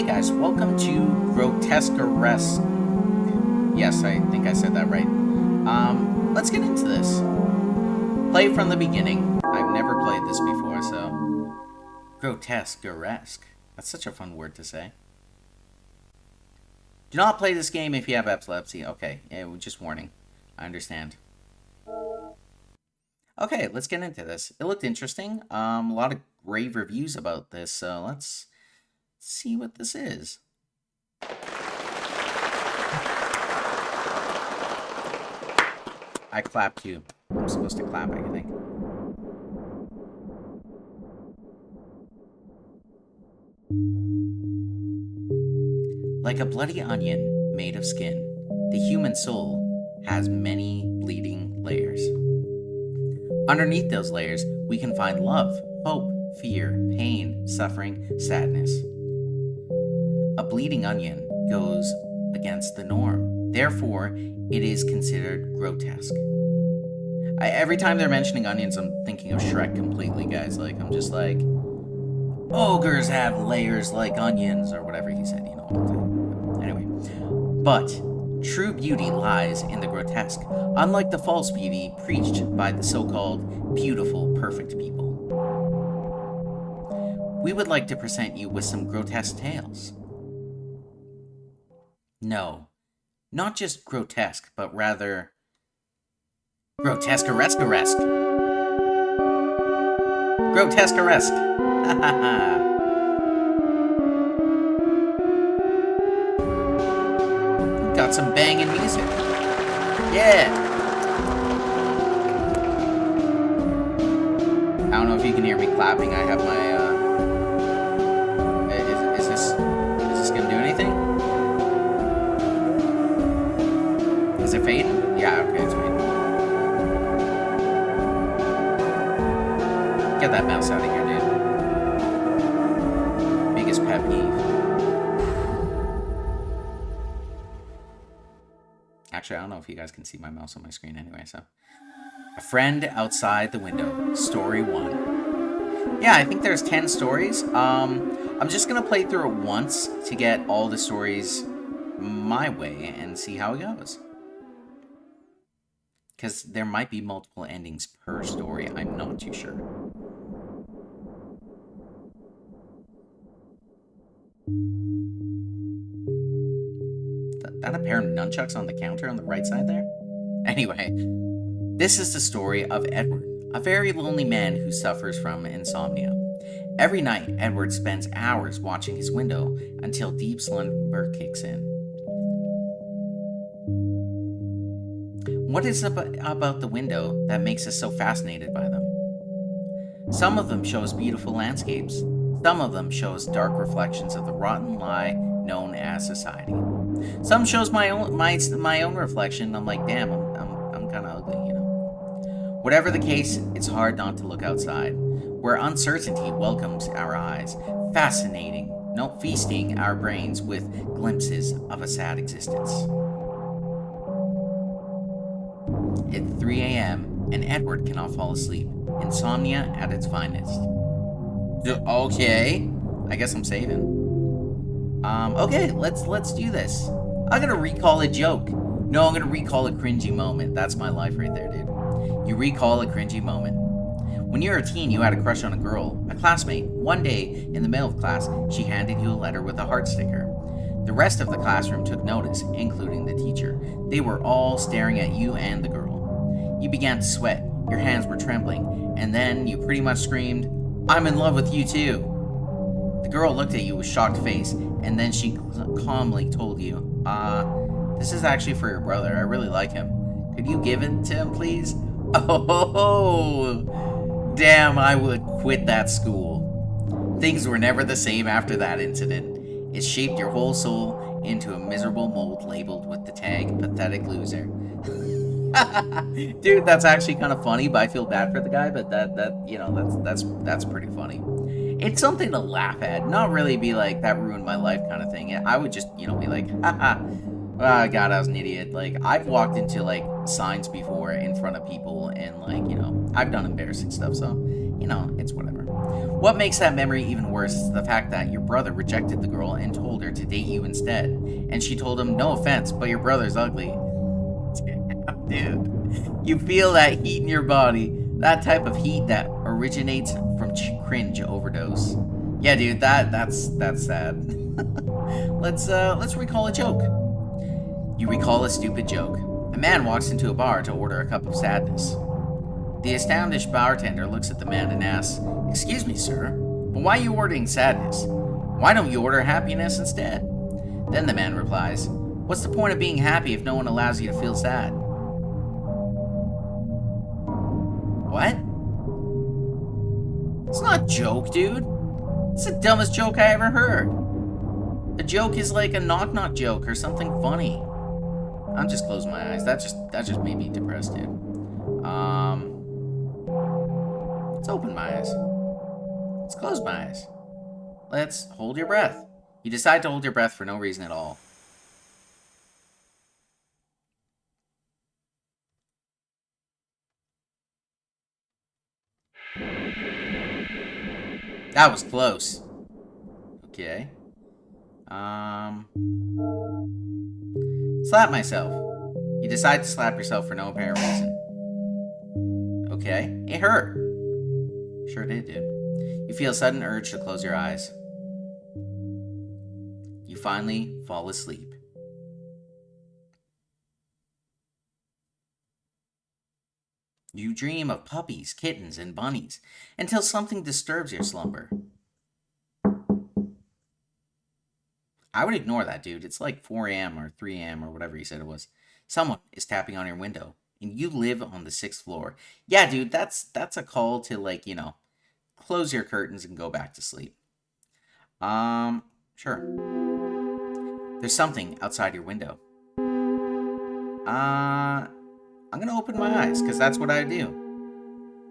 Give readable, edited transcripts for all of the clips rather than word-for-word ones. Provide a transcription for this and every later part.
Hey guys, welcome to Grotesqueresque. Yes, I think I said that right. Let's get into this. Play from the beginning. I've never played this before, so... Grotesqueresque. That's such a fun word to say. Do not play this game if you have epilepsy. Okay, yeah, just warning. I understand. Okay, let's get into this. It looked interesting. A lot of rave reviews about this, so let's see what this is. I clapped you. I'm supposed to clap, I think. Like a bloody onion made of skin, the human soul has many bleeding layers. Underneath those layers, we can find love, hope, fear, pain, suffering, sadness. A bleeding onion goes against the norm. Therefore, it is considered grotesque. Every time they're mentioning onions, I'm thinking of Shrek completely, guys. I'm just like, ogres have layers like onions, or whatever he said, Anyway, but true beauty lies in the grotesque, unlike the false beauty preached by the so-called beautiful, perfect people. We would like to present you with some grotesque tales. No, not just grotesque, but rather Grotesqueresqueresque. Grotesqueresque. Got some banging music. Yeah. I don't know if you can hear me clapping. I have my is this gonna do anything? Is it fading? Yeah, okay, it's fading. Get that mouse out of here, dude. Biggest pet peeve. Actually, I don't know if you guys can see my mouse on my screen anyway, so. A friend outside the window, story 1. Yeah, I think there's 10 stories. I'm just gonna play through it once to get all the stories my way and see how it goes. Because there might be multiple endings per story, I'm not too sure. That a pair of nunchucks on the counter on the right side there? Anyway, this is the story of Edward, a very lonely man who suffers from insomnia. Every night, Edward spends hours watching his window until deep slumber kicks in. What is it about the window that makes us so fascinated by them? Some of them show us beautiful landscapes. Some of them show us dark reflections of the rotten lie known as society. Some shows my own reflection. I'm like, damn, I'm kind of ugly, Whatever the case, it's hard not to look outside, where uncertainty welcomes our eyes, feasting our brains with glimpses of a sad existence. It's 3 a.m., and Edward cannot fall asleep. Insomnia at its finest. Okay, I guess I'm saving. Okay, let's do this. I'm gonna recall a joke. No, I'm gonna recall a cringy moment. That's my life right there, dude. You recall a cringy moment. When you were a teen, you had a crush on a girl, a classmate. One day, in the middle of class, she handed you a letter with a heart sticker. The rest of the classroom took notice, including the teacher. They were all staring at you and the girl. You began to sweat, your hands were trembling, and then you pretty much screamed, "I'm in love with you too." The girl looked at you with shocked face, and then she calmly told you, this is actually for your brother. I really like him. Could you give it to him, please? Oh, damn, I would quit that school. Things were never the same after that incident. It shaped your whole soul into a miserable mold labeled with the tag, pathetic loser. Dude, that's actually kind of funny, but I feel bad for the guy, but that's pretty funny. It's something to laugh at, not really be like, that ruined my life kind of thing. I would just, be like, haha, oh god, I was an idiot. I've walked into, signs before in front of people, and, I've done embarrassing stuff, so, you know, it's whatever. What makes that memory even worse is the fact that your brother rejected the girl and told her to date you instead. And she told him, no offense, but your brother's ugly. Damn, dude. You feel that heat in your body. That type of heat that originates from cringe overdose. Yeah, dude, that's sad. Let's recall a joke. You recall a stupid joke. A man walks into a bar to order a cup of sadness. The astonished bartender looks at the man and asks, "Excuse me, sir, but why are you ordering sadness? Why don't you order happiness instead?" Then the man replies, "What's the point of being happy if no one allows you to feel sad?" What? It's not a joke, dude. It's the dumbest joke I ever heard. A joke is like a knock-knock joke or something funny. I'm just closing my eyes. That just made me depressed, dude. Let's open my eyes. Let's close my eyes. Let's hold your breath. You decide to hold your breath for no reason at all. That was close. Okay. Slap myself. You decide to slap yourself for no apparent reason. Okay. It hurt. Sure did, dude. You feel a sudden urge to close your eyes. You finally fall asleep. You dream of puppies, kittens, and bunnies until something disturbs your slumber. I would ignore that, dude. It's like 4 a.m. or 3 a.m. or whatever you said it was. Someone is tapping on your window, and you live on the 6th floor. Yeah, dude, that's a call to, like, you know, close your curtains and go back to sleep. Sure. There's something outside your window. I'm gonna open my eyes, because that's what I do.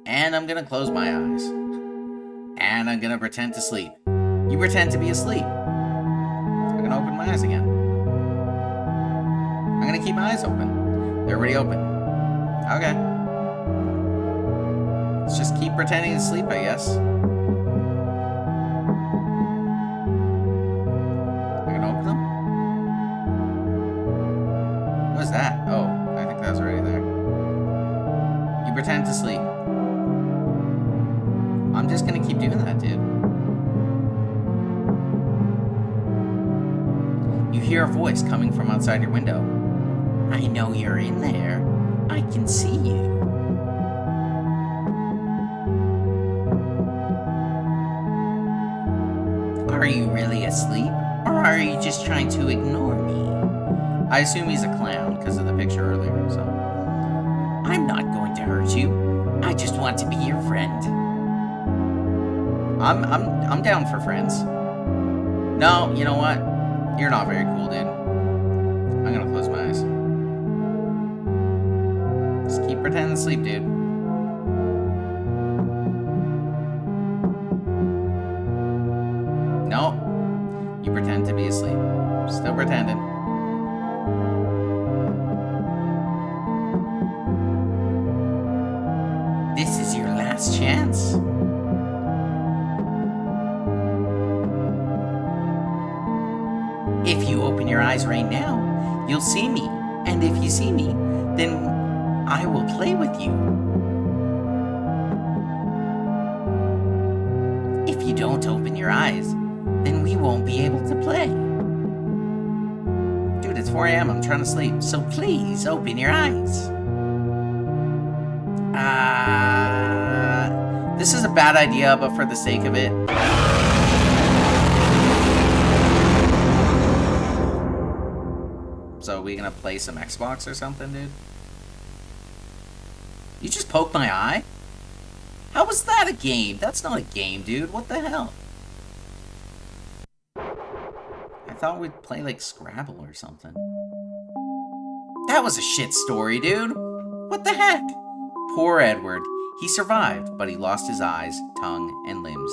And I'm gonna close my eyes. And I'm gonna pretend to sleep. You pretend to be asleep. I'm gonna open my eyes again. I'm gonna keep my eyes open. They're already open. Okay. Let's just keep pretending to sleep, I guess. I'm gonna open them. What was that? Oh, I think that was already there. You pretend to sleep. I'm just gonna keep doing that, dude. You hear a voice coming from outside your window. I know you're in there. I can see you. Are you really asleep? Or are you just trying to ignore me? I assume he's a clown because of the picture earlier, so. I'm not going to hurt you. I just want to be your friend. I'm down for friends. No, you know what? You're not very cool, dude. I'm gonna close my eyes. Just keep pretending to sleep, dude. No. You pretend to be asleep. Still pretending. This is your last chance. If you open your eyes right now, you'll see me. And if you see me, then I will play with you. If you don't open your eyes, then we won't be able to play. Dude, it's 4 a.m. I'm trying to sleep, so please open your eyes. This is a bad idea, but for the sake of it. So are we gonna play some Xbox or something, dude? You just poked my eye? How was that a game? That's not a game, dude. What the hell? I thought we'd play like Scrabble or something. That was a shit story, dude. What the heck? Poor Edward. He survived, but he lost his eyes, tongue, and limbs.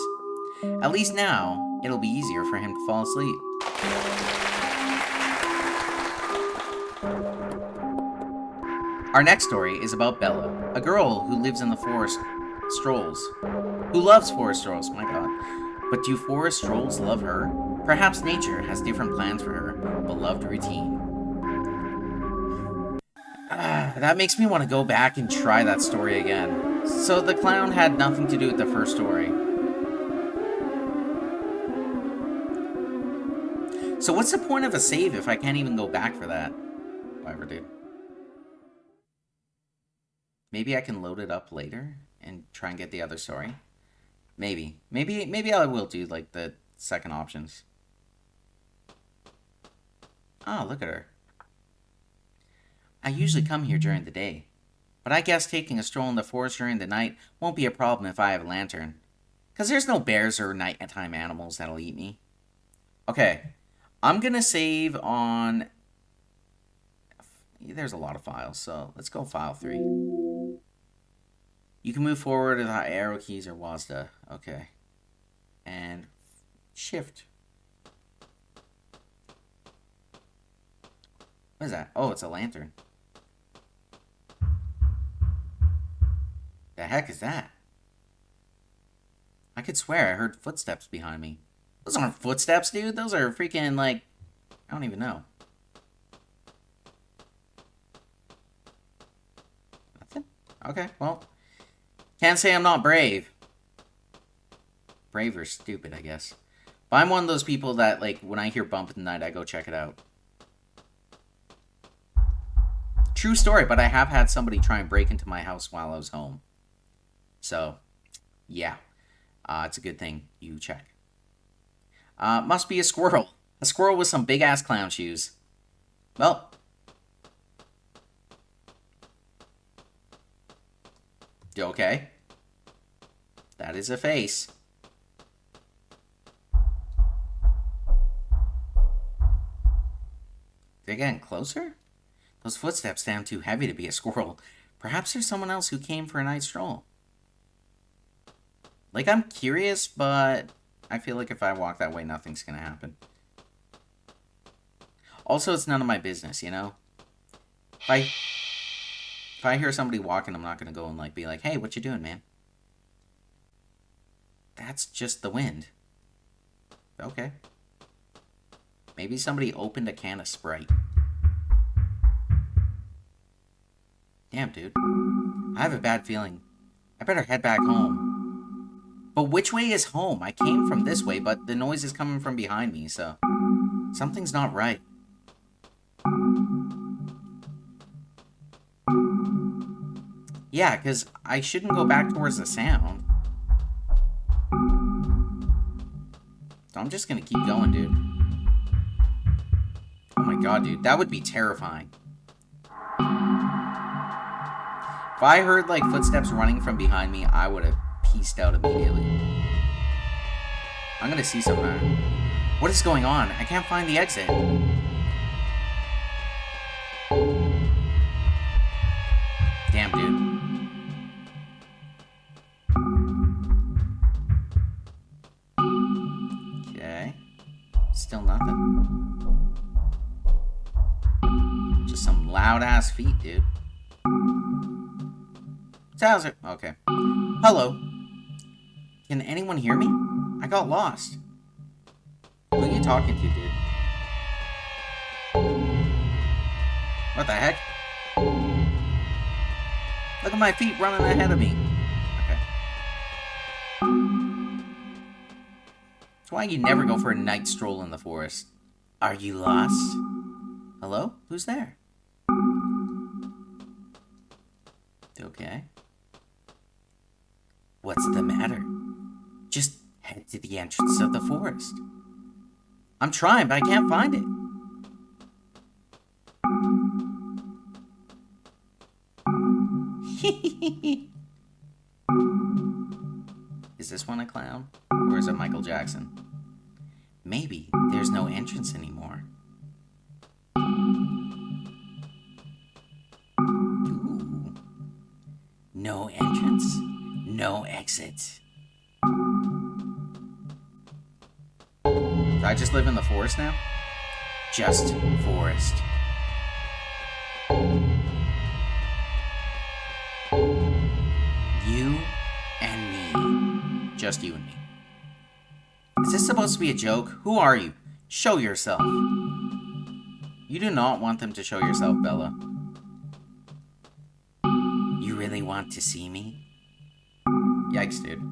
At least now, it'll be easier for him to fall asleep. Our next story is about Bella, a girl who lives in the forest strolls. Who loves forest strolls? My god. But do forest strolls love her? Perhaps nature has different plans for her beloved routine. That makes me want to go back and try that story again. So the clown had nothing to do with the first story. So what's the point of a save if I can't even go back for that? Whatever, dude. Maybe I can load it up later and try and get the other story. Maybe I will do like the second options. Oh, look at her. I usually come here during the day, but I guess taking a stroll in the forest during the night won't be a problem if I have a lantern. Because there's no bears or nighttime animals that'll eat me. Okay, I'm going to save on... There's a lot of files, so let's go file 3. You can move forward with the arrow keys or WASD. Okay. And shift. What is that? Oh, it's a lantern. The heck is that? I could swear I heard footsteps behind me. Those aren't footsteps, dude. Those are freaking, like... I don't even know. Nothing? Okay, well... Can't say I'm not brave. Brave or stupid, I guess. But I'm one of those people that, like, when I hear bump in the night, I go check it out. True story, but I have had somebody try and break into my house while I was home. So, yeah. It's a good thing you check. Must be a squirrel. A squirrel with some big-ass clown shoes. Well. Okay. That is a face. They're getting closer? Those footsteps sound too heavy to be a squirrel. Perhaps there's someone else who came for a night stroll. Like, I'm curious, but I feel like if I walk that way, nothing's gonna happen. Also, it's none of my business, you know? If I hear somebody walking, I'm not gonna go and, like, be like, hey, what you doing, man? That's just the wind. Okay. Maybe somebody opened a can of Sprite. Damn, dude. I have a bad feeling. I better head back home. But which way is home? I came from this way, but the noise is coming from behind me, so... Something's not right. Yeah, because I shouldn't go back towards the sound. So I'm just gonna keep going, dude. Oh my god, dude. That would be terrifying. If I heard, like, footsteps running from behind me, I would have pieced out immediately. I'm gonna see something. What is going on? I can't find the exit. Damn, dude. Okay. Still nothing. Just some loud-ass feet, dude. How's it? Okay. Hello. Can anyone hear me? I got lost. Who are you talking to, dude? What the heck? Look at my feet running ahead of me. Okay. That's why you never go for a night stroll in the forest. Are you lost? Hello? Who's there? Okay. What's the matter? Just head to the entrance of the forest. I'm trying, but I can't find it. Is this one a clown? Or is it Michael Jackson? Maybe there's no entrance anymore. Ooh. No entrance, no exit. Do I just live in the forest now? Just forest. You just you and me. Is this supposed to be a joke? Who are you? Show yourself. You do not want them to show yourself, Bella. You really want to see me? Yikes, dude.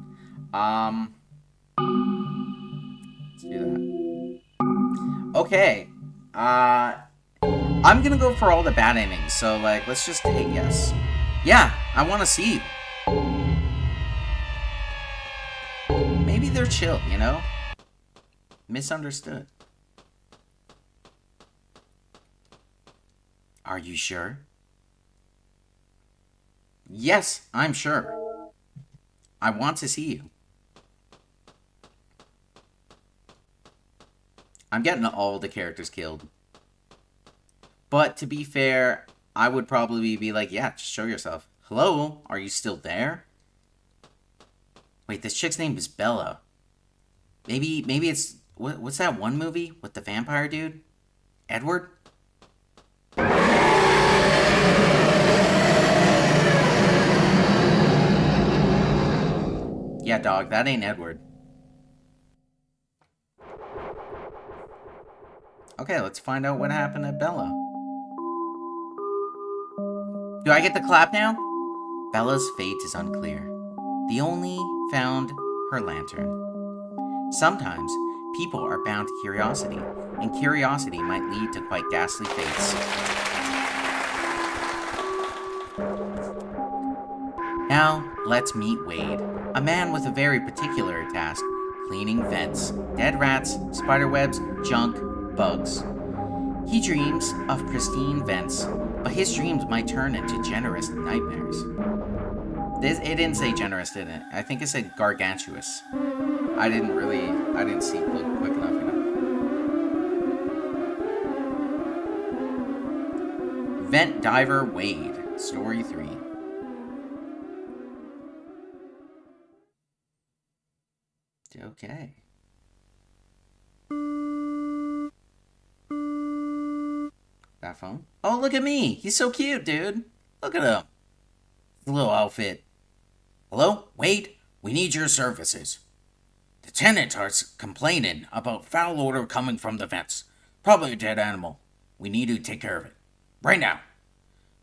Let's do that. Okay. I'm gonna go for all the bad endings, so, like, let's just hit yes. Yeah, I want to see you. Maybe they're chill, you know? Misunderstood. Are you sure? Yes, I'm sure. I want to see you. I'm getting all the characters killed. But to be fair, I would probably be like, yeah, just show yourself. Hello? Are you still there? Wait, this chick's name is Bella. Maybe it's... What's that one movie with the vampire dude? Edward? Yeah, dog, that ain't Edward. Okay, let's find out what happened to Bella. Do I get the clap now? Bella's fate is unclear. The only found her lantern. Sometimes, people are bound to curiosity, and curiosity might lead to quite ghastly fates. Now, let's meet Wade, a man with a very particular task, cleaning vents, dead rats, spiderwebs, junk, bugs. He dreams of pristine vents, but his dreams might turn into generous nightmares. It didn't say generous, did it? I think it said gargantuous. I didn't see quick enough, you know? Vent Diver Wade, Story 3. Okay. That phone? Oh, look at me! He's so cute, dude! Look at him! His little outfit. Hello? Wade? We need your services. The tenants are complaining about foul odor coming from the vents. Probably a dead animal. We need to take care of it. Right now.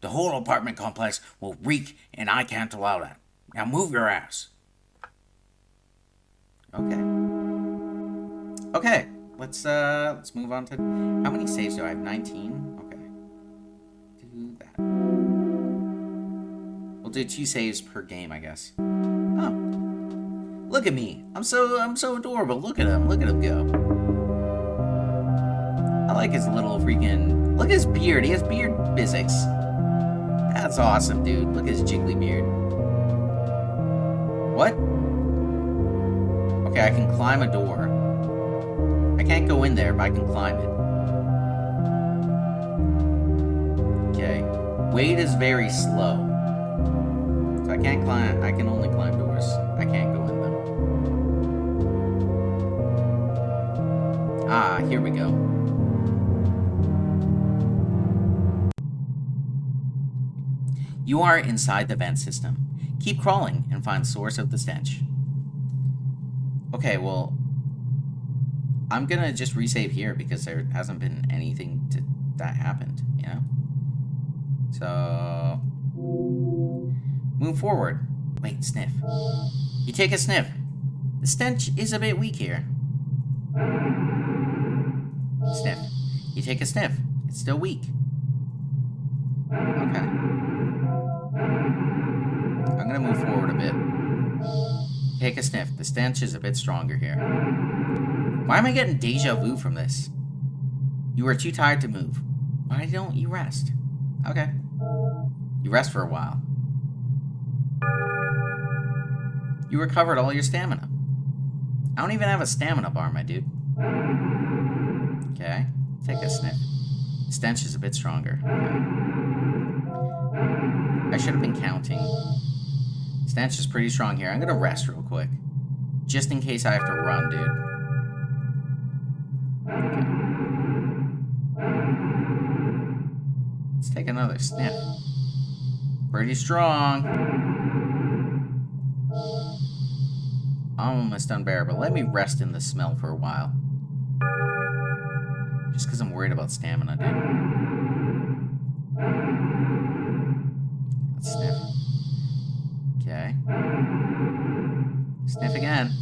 The whole apartment complex will reek, and I can't allow that. Now move your ass. Okay. Okay. Let's move on to... How many saves do I have? 19? Okay. Do that. We'll do 2 saves per game, I guess. Oh. Look at me. I'm so adorable. Look at him. Look at him go. I like his little freaking... Look at his beard. He has beard physics. That's awesome, dude. Look at his jiggly beard. What? Okay, I can climb a door. I can't go in there, but I can climb it. Okay. Wade is very slow. So I can't climb... I can only climb doors. I can't go in them. Ah, here we go. You are inside the vent system. Keep crawling and find the source of the stench. Okay, well, I'm gonna just resave here because there hasn't been anything that happened, you know? So, move forward. Wait, sniff. You take a sniff. The stench is a bit weak here. Sniff. You take a sniff. It's still weak. Okay. I'm gonna move forward a bit. Take a sniff. The stench is a bit stronger here. Why am I getting deja vu from this? You are too tired to move. Why don't you rest? Okay. You rest for a while. You recovered all your stamina. I don't even have a stamina bar, my dude. Okay. Take a sniff. The stench is a bit stronger. Okay. I should have been counting. Stench is pretty strong here. I'm gonna rest real quick. Just in case I have to run, dude. Okay. Let's take another sniff. Pretty strong. almost unbearable. Let me rest in the smell for a while. Just because I'm worried about stamina, dude. Let's sniff. Okay. Sniff again.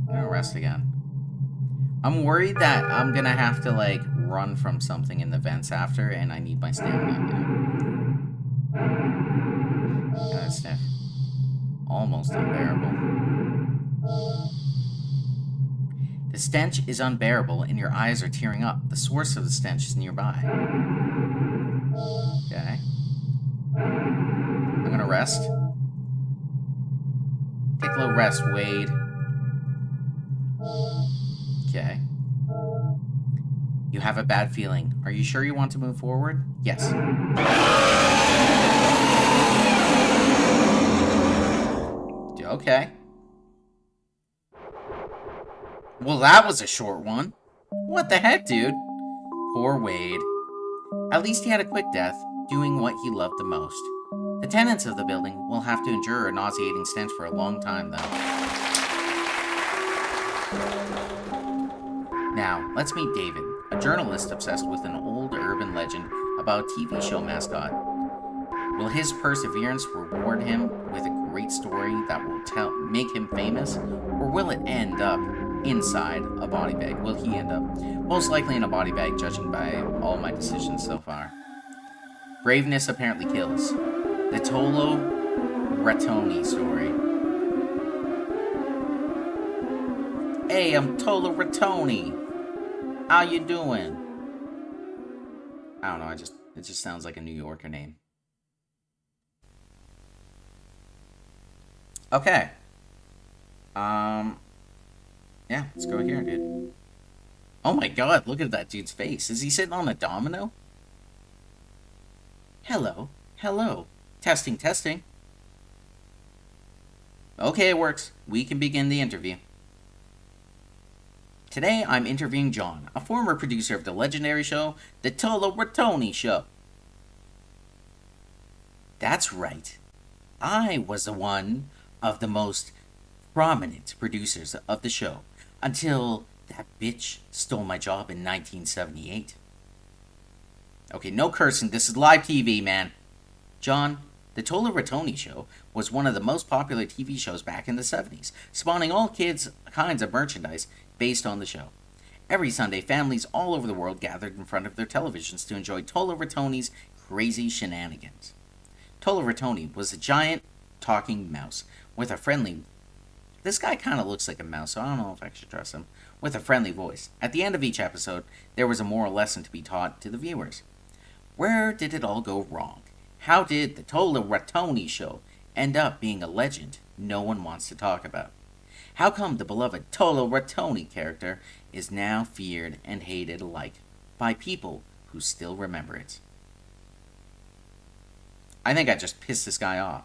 I'm gonna rest again. I'm worried that I'm gonna have to, like, run from something in the vents after, and I need my stamina, you know? Gotta sniff. Almost unbearable. The stench is unbearable, and your eyes are tearing up. The source of the stench is nearby. Okay. I'm gonna rest. Take a little rest, Wade. Okay. You have a bad feeling. Are you sure you want to move forward? Yes. Okay. Well, that was a short one. What the heck, dude? Poor Wade. At least he had a quick death, doing what he loved the most. The tenants of the building will have to endure a nauseating stench for a long time, though. Now, let's meet David, a journalist obsessed with an old urban legend about a TV show mascot. Will his perseverance reward him with a great story that will make him famous, or will it end up inside a body bag? Will he end up most likely in a body bag, judging by all my decisions so far? Braveness apparently kills. The Tolo Rattoni story. Hey, I'm Tolo Rattoni. How you doing? I don't know, it just sounds like a New Yorker name. Okay. Yeah, let's go here, dude. Oh my god, look at that dude's face. Is he sitting on a domino? Hello. Hello. Testing, testing. Okay, it works. We can begin the interview. Today, I'm interviewing John, a former producer of the legendary show, The Tolo Rattoni Show. That's right. I was the one of the most prominent producers of the show, until that bitch stole my job in 1978. Okay, no cursing. This is live TV, man. John, The Tolo Rattoni Show was one of the most popular TV shows back in the 70s, spawning all kinds of merchandise based on the show. Every Sunday, families all over the world gathered in front of their televisions to enjoy Tolo Rattoni's crazy shenanigans. Tolo Rattoni was a giant talking mouse with a friendly... This guy kind of looks like a mouse, so I don't know if I should trust him. With a friendly voice. At the end of each episode, there was a moral lesson to be taught to the viewers. Where did it all go wrong? How did the Tolo Rattoni Show end up being a legend no one wants to talk about? How come the beloved Tolo Rattoni character is now feared and hated alike by people who still remember it? I think I just pissed this guy off.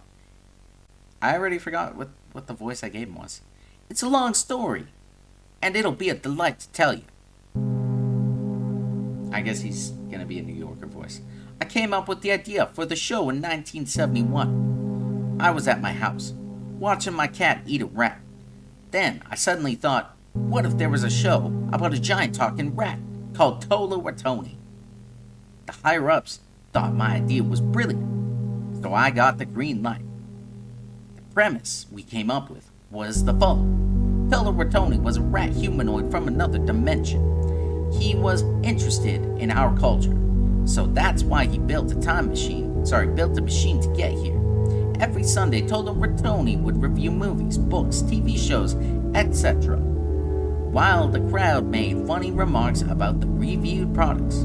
I already forgot what the voice I gave him was. It's a long story, and it'll be a delight to tell you. I guess he's gonna be a New Yorker voice. I came up with the idea for the show in 1971. I was at my house, watching my cat eat a rat. Then I suddenly thought, what if there was a show about a giant talking rat called Tolo Rattoni? The higher-ups thought my idea was brilliant, so I got the green light. The premise we came up with was the following. Tolo Rattoni was a rat humanoid from another dimension. He was interested in our culture, so that's why he built a machine to get here. Every Sunday, Tolo Rattoni would review movies, books, TV shows, etc., while the crowd made funny remarks about the reviewed products.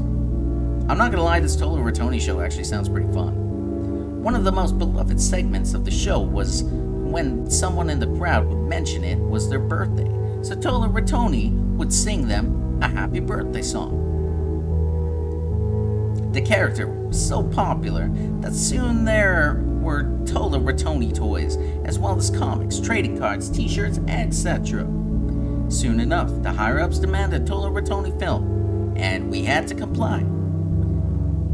I'm not gonna lie, this Tolo Rattoni show actually sounds pretty fun. One of the most beloved segments of the show was when someone in the crowd would mention it was their birthday, so Tolo Rattoni would sing them a happy birthday song. The character was so popular that soon there were Tolo Rattoni toys, as well as comics, trading cards, t-shirts, etc. Soon enough, the higher-ups demanded Tolo Rattoni film, and we had to comply.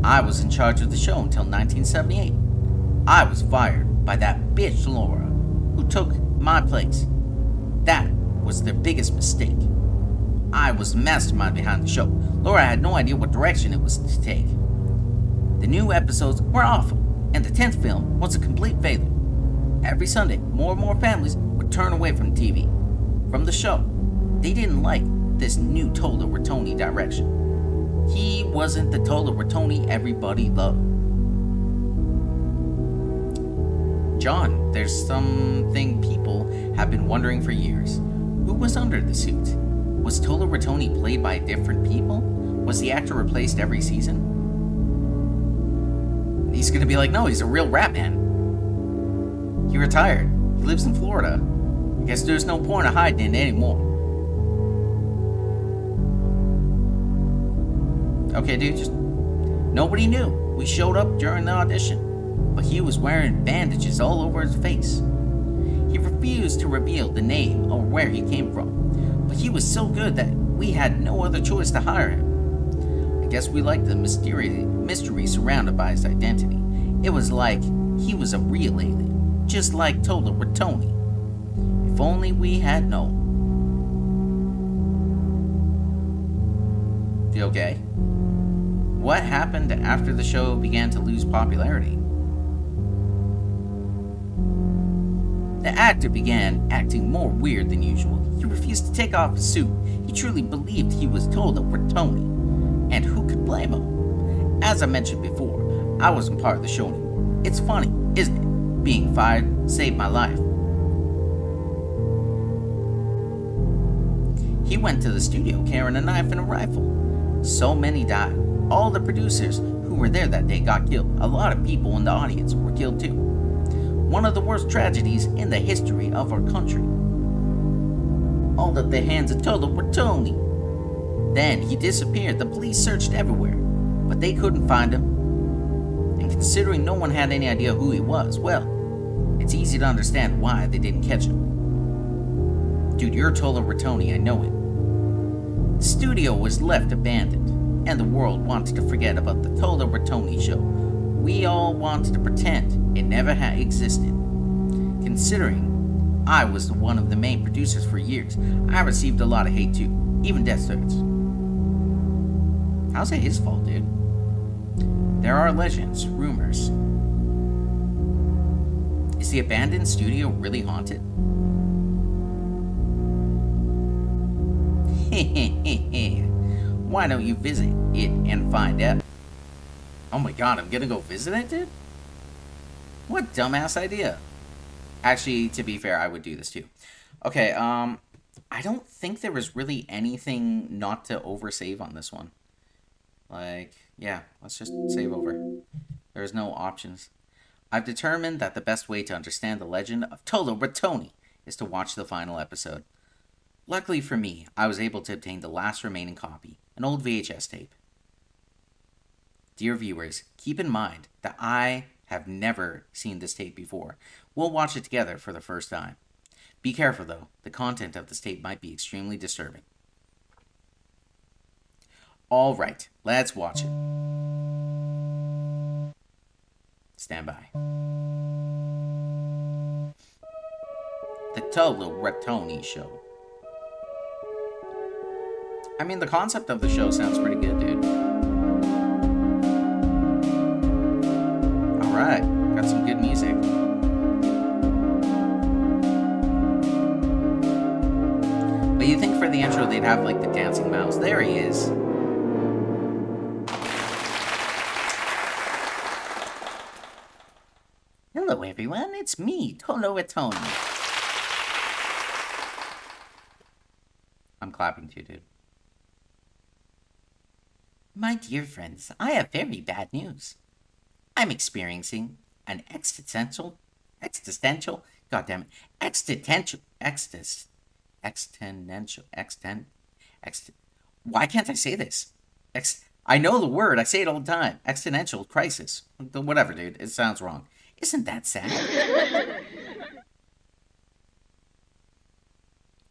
I was in charge of the show until 1978. I was fired by that bitch Laura, who took my place. That was their biggest mistake. I was the mastermind behind the show. Laura had no idea what direction it was to take. The new episodes were awful, and the 10th film was a complete failure. Every Sunday, more and more families would turn away from TV, from the show. They didn't like this new Tola Rattoni direction. He wasn't the Tola Rattoni everybody loved. John, there's something people have been wondering for years. Who was under the suit? Was Tola Rattoni played by different people? Was the actor replaced every season? He's gonna be like, no, he's a real rap man. He retired. He lives in Florida. I guess there's no point of hiding it anymore. Okay, dude, just... Nobody knew. We showed up during the audition, but he was wearing bandages all over his face. He refused to reveal the name or where he came from, but he was so good that we had no other choice to hire him. I guess we liked the mystery surrounded by his identity. It was like he was a real alien, just like Tola Rattoni. If only we had known. You okay? What happened after the show began to lose popularity? The actor began acting more weird than usual. He refused to take off his suit. He truly believed he was Tola Rattoni. And who could blame him? As I mentioned before, I wasn't part of the show anymore. It's funny, isn't it? Being fired saved my life. He went to the studio carrying a knife and a rifle. So many died. All the producers who were there that day got killed. A lot of people in the audience were killed too. One of the worst tragedies in the history of our country. All at the hands of Tola Rattoni. Then he disappeared. The police searched everywhere, but they couldn't find him. And considering no one had any idea who he was, well, it's easy to understand why they didn't catch him. Dude, you're Tola Rattoni, I know it. The studio was left abandoned, and the world wanted to forget about the Tola Rattoni show. We all wanted to pretend it never had existed. Considering I was one of the main producers for years, I received a lot of hate too, even death threats. How's it his fault, dude? There are legends, rumors. Is the abandoned studio really haunted? Why don't you visit it and find out? Oh my god, I'm gonna go visit it, dude? What dumbass idea. Actually, to be fair, I would do this too. Okay, I don't think there was really anything not to oversave on this one. Like, yeah, let's just save over. There's no options. I've determined that the best way to understand the legend of Tola Rattoni is to watch the final episode. Luckily for me, I was able to obtain the last remaining copy, an old VHS tape. Dear viewers, keep in mind that I have never seen this tape before. We'll watch it together for the first time. Be careful though, the content of this tape might be extremely disturbing. Alright, let's watch it. Stand by. The Tola Rattoni Show. I mean, the concept of the show sounds pretty good, dude. Alright, got some good music. But you think for the intro they'd have like the dancing mouse. There he is. Hello everyone, it's me, Tola Rattoni. I'm clapping too, dude. My dear friends, I have very bad news. I'm experiencing an why can't I say this? I know the word, I say it all the time. Exponential crisis. Whatever, dude, it sounds wrong. Isn't that sad?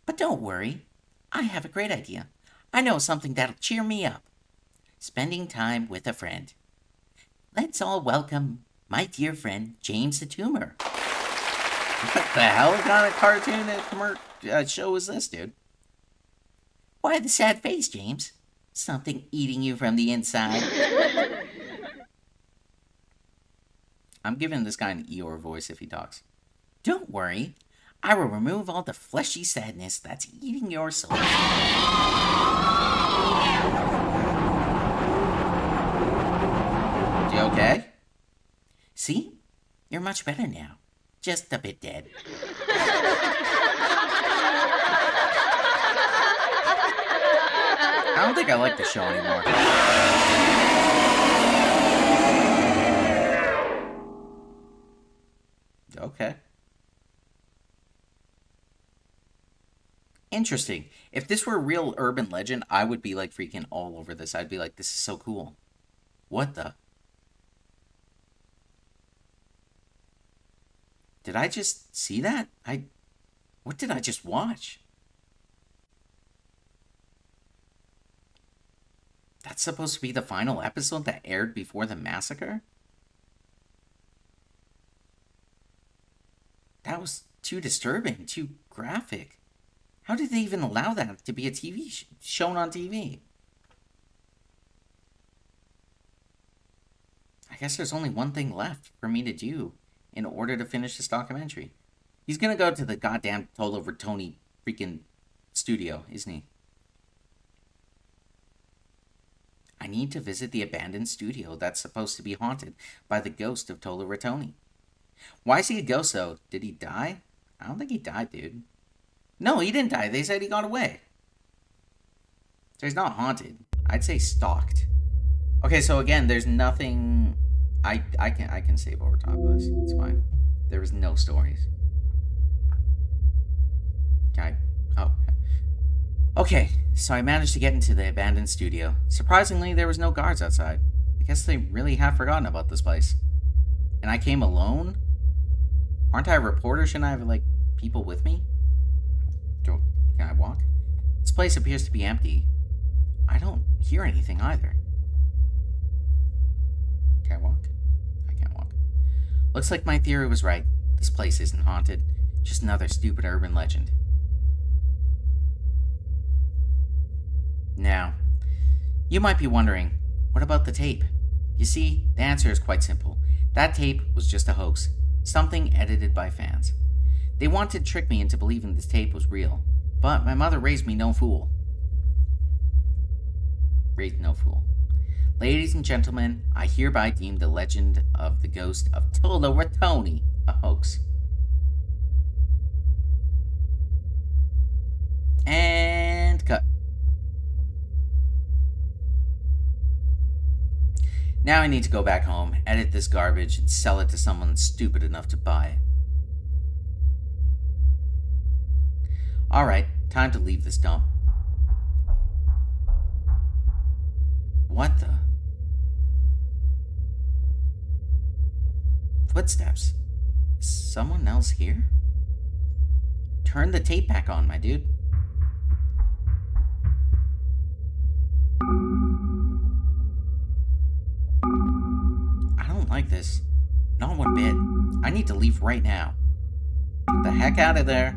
But don't worry, I have a great idea. I know something that'll cheer me up. Spending time with a friend. Let's all welcome my dear friend, James the Tumor. What the hell kind of cartoon show is this, dude? Why the sad face, James? Something eating you from the inside. I'm giving this guy an Eeyore voice if he talks. Don't worry. I will remove all the fleshy sadness that's eating your soul. You okay? See? You're much better now. Just a bit dead. I don't think I like the show anymore. Okay. Interesting. If this were a real urban legend, I would be like freaking all over this. I'd be like, this is so cool. What the? Did I just see that? What did I just watch? That's supposed to be the final episode that aired before the massacre? That was too disturbing, too graphic. How did they even allow that to be a TV shown on TV? I guess there's only one thing left for me to do in order to finish this documentary. He's gonna go to the goddamn Tolo Bertoni freaking studio, isn't he? I need to visit the abandoned studio that's supposed to be haunted by the ghost of Tolo Bertoni. Why is he a ghost, though? Did he die? I don't think he died, dude. No, he didn't die. They said he got away. So he's not haunted. I'd say stalked. Okay, so again, there's nothing... I can save over top of this. It's fine. There was no stories. Oh. Okay, so I managed to get into the abandoned studio. Surprisingly, there was no guards outside. I guess they really have forgotten about this place. And I came alone? Aren't I a reporter? Shouldn't I have, like, people with me? Can I walk? This place appears to be empty. I don't hear anything either. Can I walk? I can't walk. Looks like my theory was right. This place isn't haunted. Just another stupid urban legend. Now, you might be wondering, what about the tape? You see, the answer is quite simple. That tape was just a hoax. Something edited by fans. They wanted to trick me into believing this tape was real. But my mother raised me no fool. Raised no fool. Ladies and gentlemen, I hereby deem the legend of the ghost of Tolo Bertoni a hoax. And cut. Now I need to go back home, edit this garbage, and sell it to someone stupid enough to buy it. Alright, time to leave this dump. What the? Footsteps. Is someone else here? Turn the tape back on, my dude. I don't like this. Not one bit. I need to leave right now. Get the heck out of there.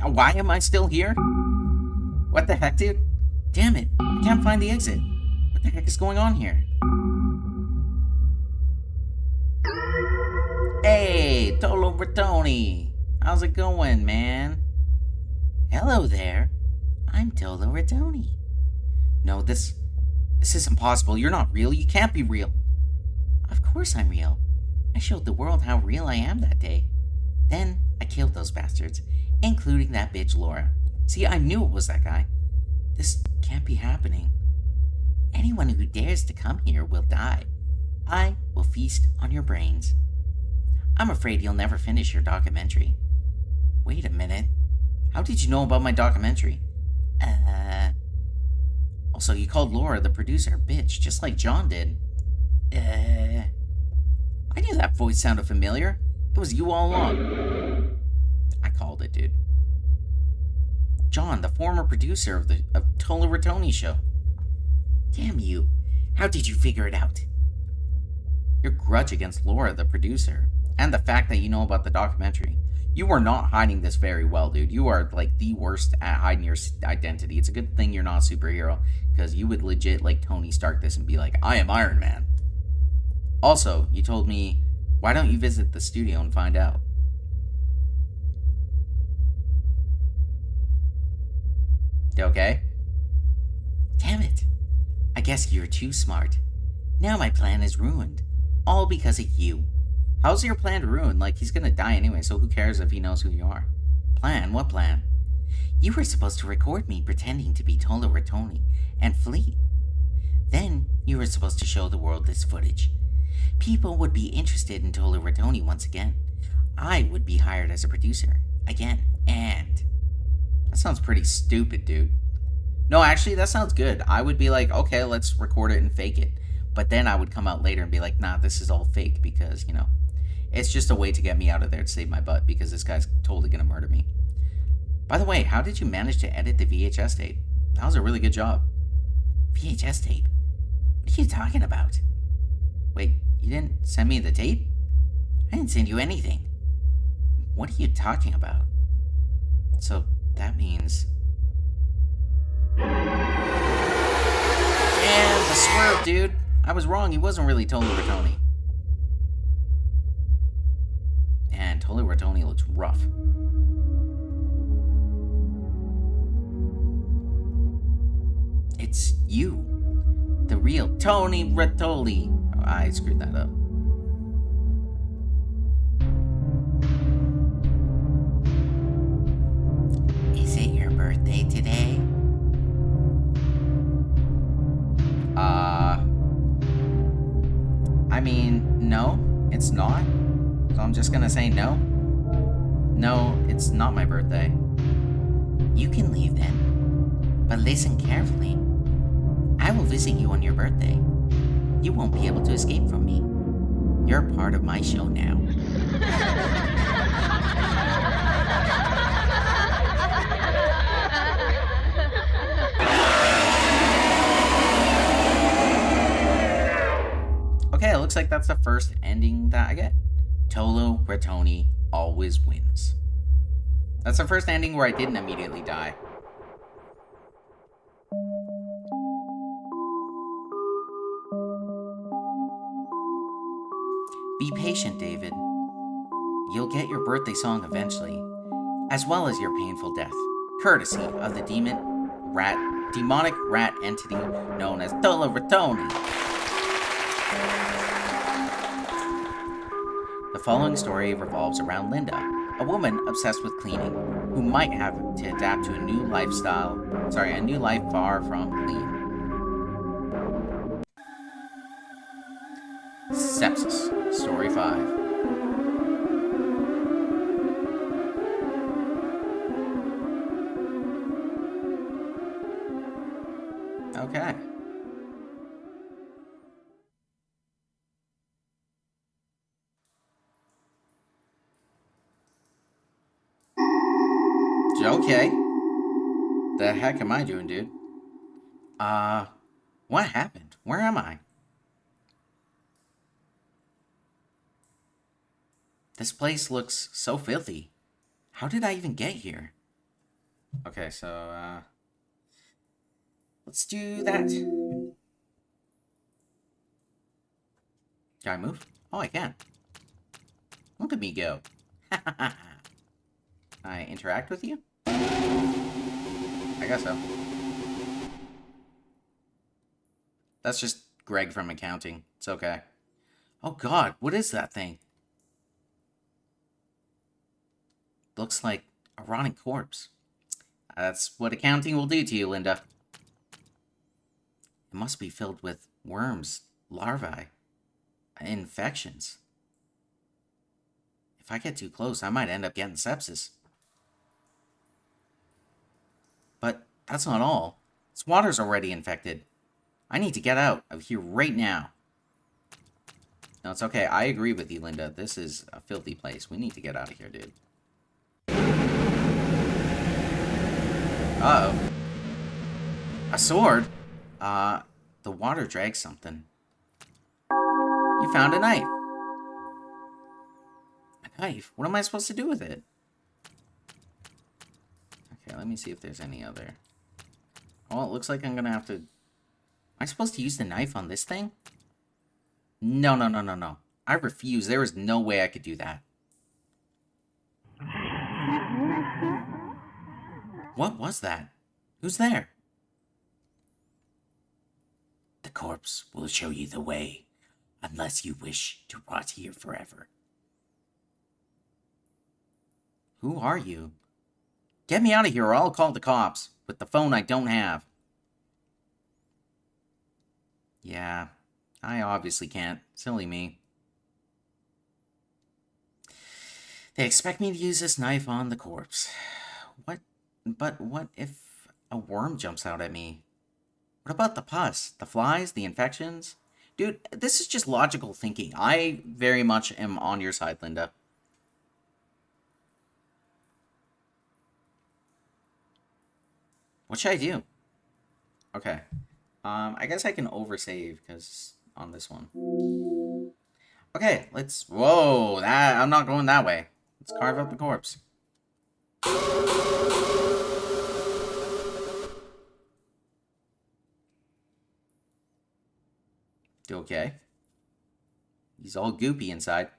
Why am I still here? What the heck, dude? Damn it, I can't find the exit. What the heck is going on here? Hey, Tolo Bertoni. How's it going, man? Hello there. I'm Tolo Bertoni. No, this isn't possible. You're not real. You can't be real. Of course I'm real. I showed the world how real I am that day. Then I killed those bastards, including that bitch Laura. See, I knew it was that guy. This can't be happening. Anyone who dares to come here will die. I will feast on your brains. I'm afraid you'll never finish your documentary. Wait a minute. How did you know about my documentary? Also, you called Laura, the producer, a bitch, just like John did. I knew that voice sounded familiar. It was you all along. I called it, dude. John, the former producer of Tolo Bertoni show. Damn you. How did you figure it out? Your grudge against Laura, the producer, and the fact that you know about the documentary. You are not hiding this very well, dude. You are, like, the worst at hiding your identity. It's a good thing you're not a superhero, because you would legit, like, Tony Stark this and be like, I am Iron Man. Also, you told me, why don't you visit the studio and find out? You okay? Damn it. I guess you're too smart. Now my plan is ruined. All because of you. How's your plan ruined? Like, he's gonna die anyway, so who cares if he knows who you are? Plan? What plan? You were supposed to record me pretending to be Tola Rattoni and flee. Then, you were supposed to show the world this footage. People would be interested in Tola Rattoni once again. I would be hired as a producer. Again. And... That sounds pretty stupid, dude. No, actually, that sounds good. I would be like, okay, let's record it and fake it. But then I would come out later and be like, nah, this is all fake because, you know, it's just a way to get me out of there to save my butt because this guy's totally gonna murder me. By the way, how did you manage to edit the VHS tape? That was a really good job. VHS tape? What are you talking about? Wait, you didn't send me the tape? I didn't send you anything. What are you talking about? So, that means... Damn, the swerve, dude. I was wrong, he wasn't really Tola Rattoni. And Tola Rattoni looks rough. It's you. The real Tony Rattoli. Oh, I screwed that up. Is it your birthday today? I mean, no, it's not. So I'm just gonna say no. No, it's not my birthday. You can leave then. But listen carefully. I will visit you on your birthday. You won't be able to escape from me. You're part of my show now. Okay, it looks like that's the first ending that I get. Tola Rattoni always wins. That's the first ending where I didn't immediately die. Be patient, David. You'll get your birthday song eventually, as well as your painful death, courtesy of the demonic rat entity known as Tola Rattoni. The following story revolves around Linda, a woman obsessed with cleaning, who might have to adapt to a new life far from clean. Sepsis, Story 5. Okay. Okay. The heck am I doing, dude? What happened? Where am I? This place looks so filthy. How did I even get here? Okay, so, let's do that. Can I move? Oh, I can. Look at me go. I interact with you? I guess so. That's just Greg from accounting. It's okay. Oh god, what is that thing? Looks like a rotting corpse. That's what accounting will do to you, Linda. It must be filled with worms, larvae, infections. If I get too close, I might end up getting sepsis. But that's not all. This water's already infected. I need to get out of here right now. No, it's okay. I agree with you, Linda. This is a filthy place. We need to get out of here, dude. Uh-oh. A sword? The the water drags something. You found a knife. A knife? What am I supposed to do with it? Okay, let me see if there's any other. Oh, it looks like I'm gonna have to... Am I supposed to use the knife on this thing? No, no, no, no, no. I refuse. There is no way I could do that. What was that? Who's there? The corpse will show you the way, unless you wish to rot here forever. Who are you? Get me out of here or I'll call the cops. With the phone I don't have. Yeah, I obviously can't. Silly me. They expect me to use this knife on the corpse. But what if a worm jumps out at me? What about the pus? The flies? The infections? Dude, this is just logical thinking. I very much am on your side, Linda. What should I do? Okay. I guess I can oversave, because on this one. Okay, let's... Whoa, I'm not going that way. Let's carve up the corpse. Okay. He's all goopy inside.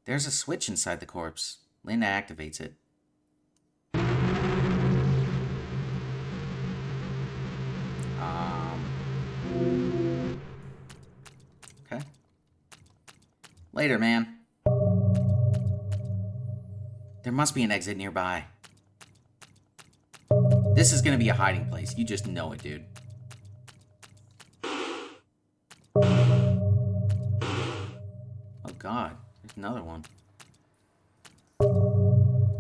There's a switch inside the corpse. Linda activates it. Okay. Later, man. There must be an exit nearby. This is gonna be a hiding place. You just know it, dude. Oh god, there's another one.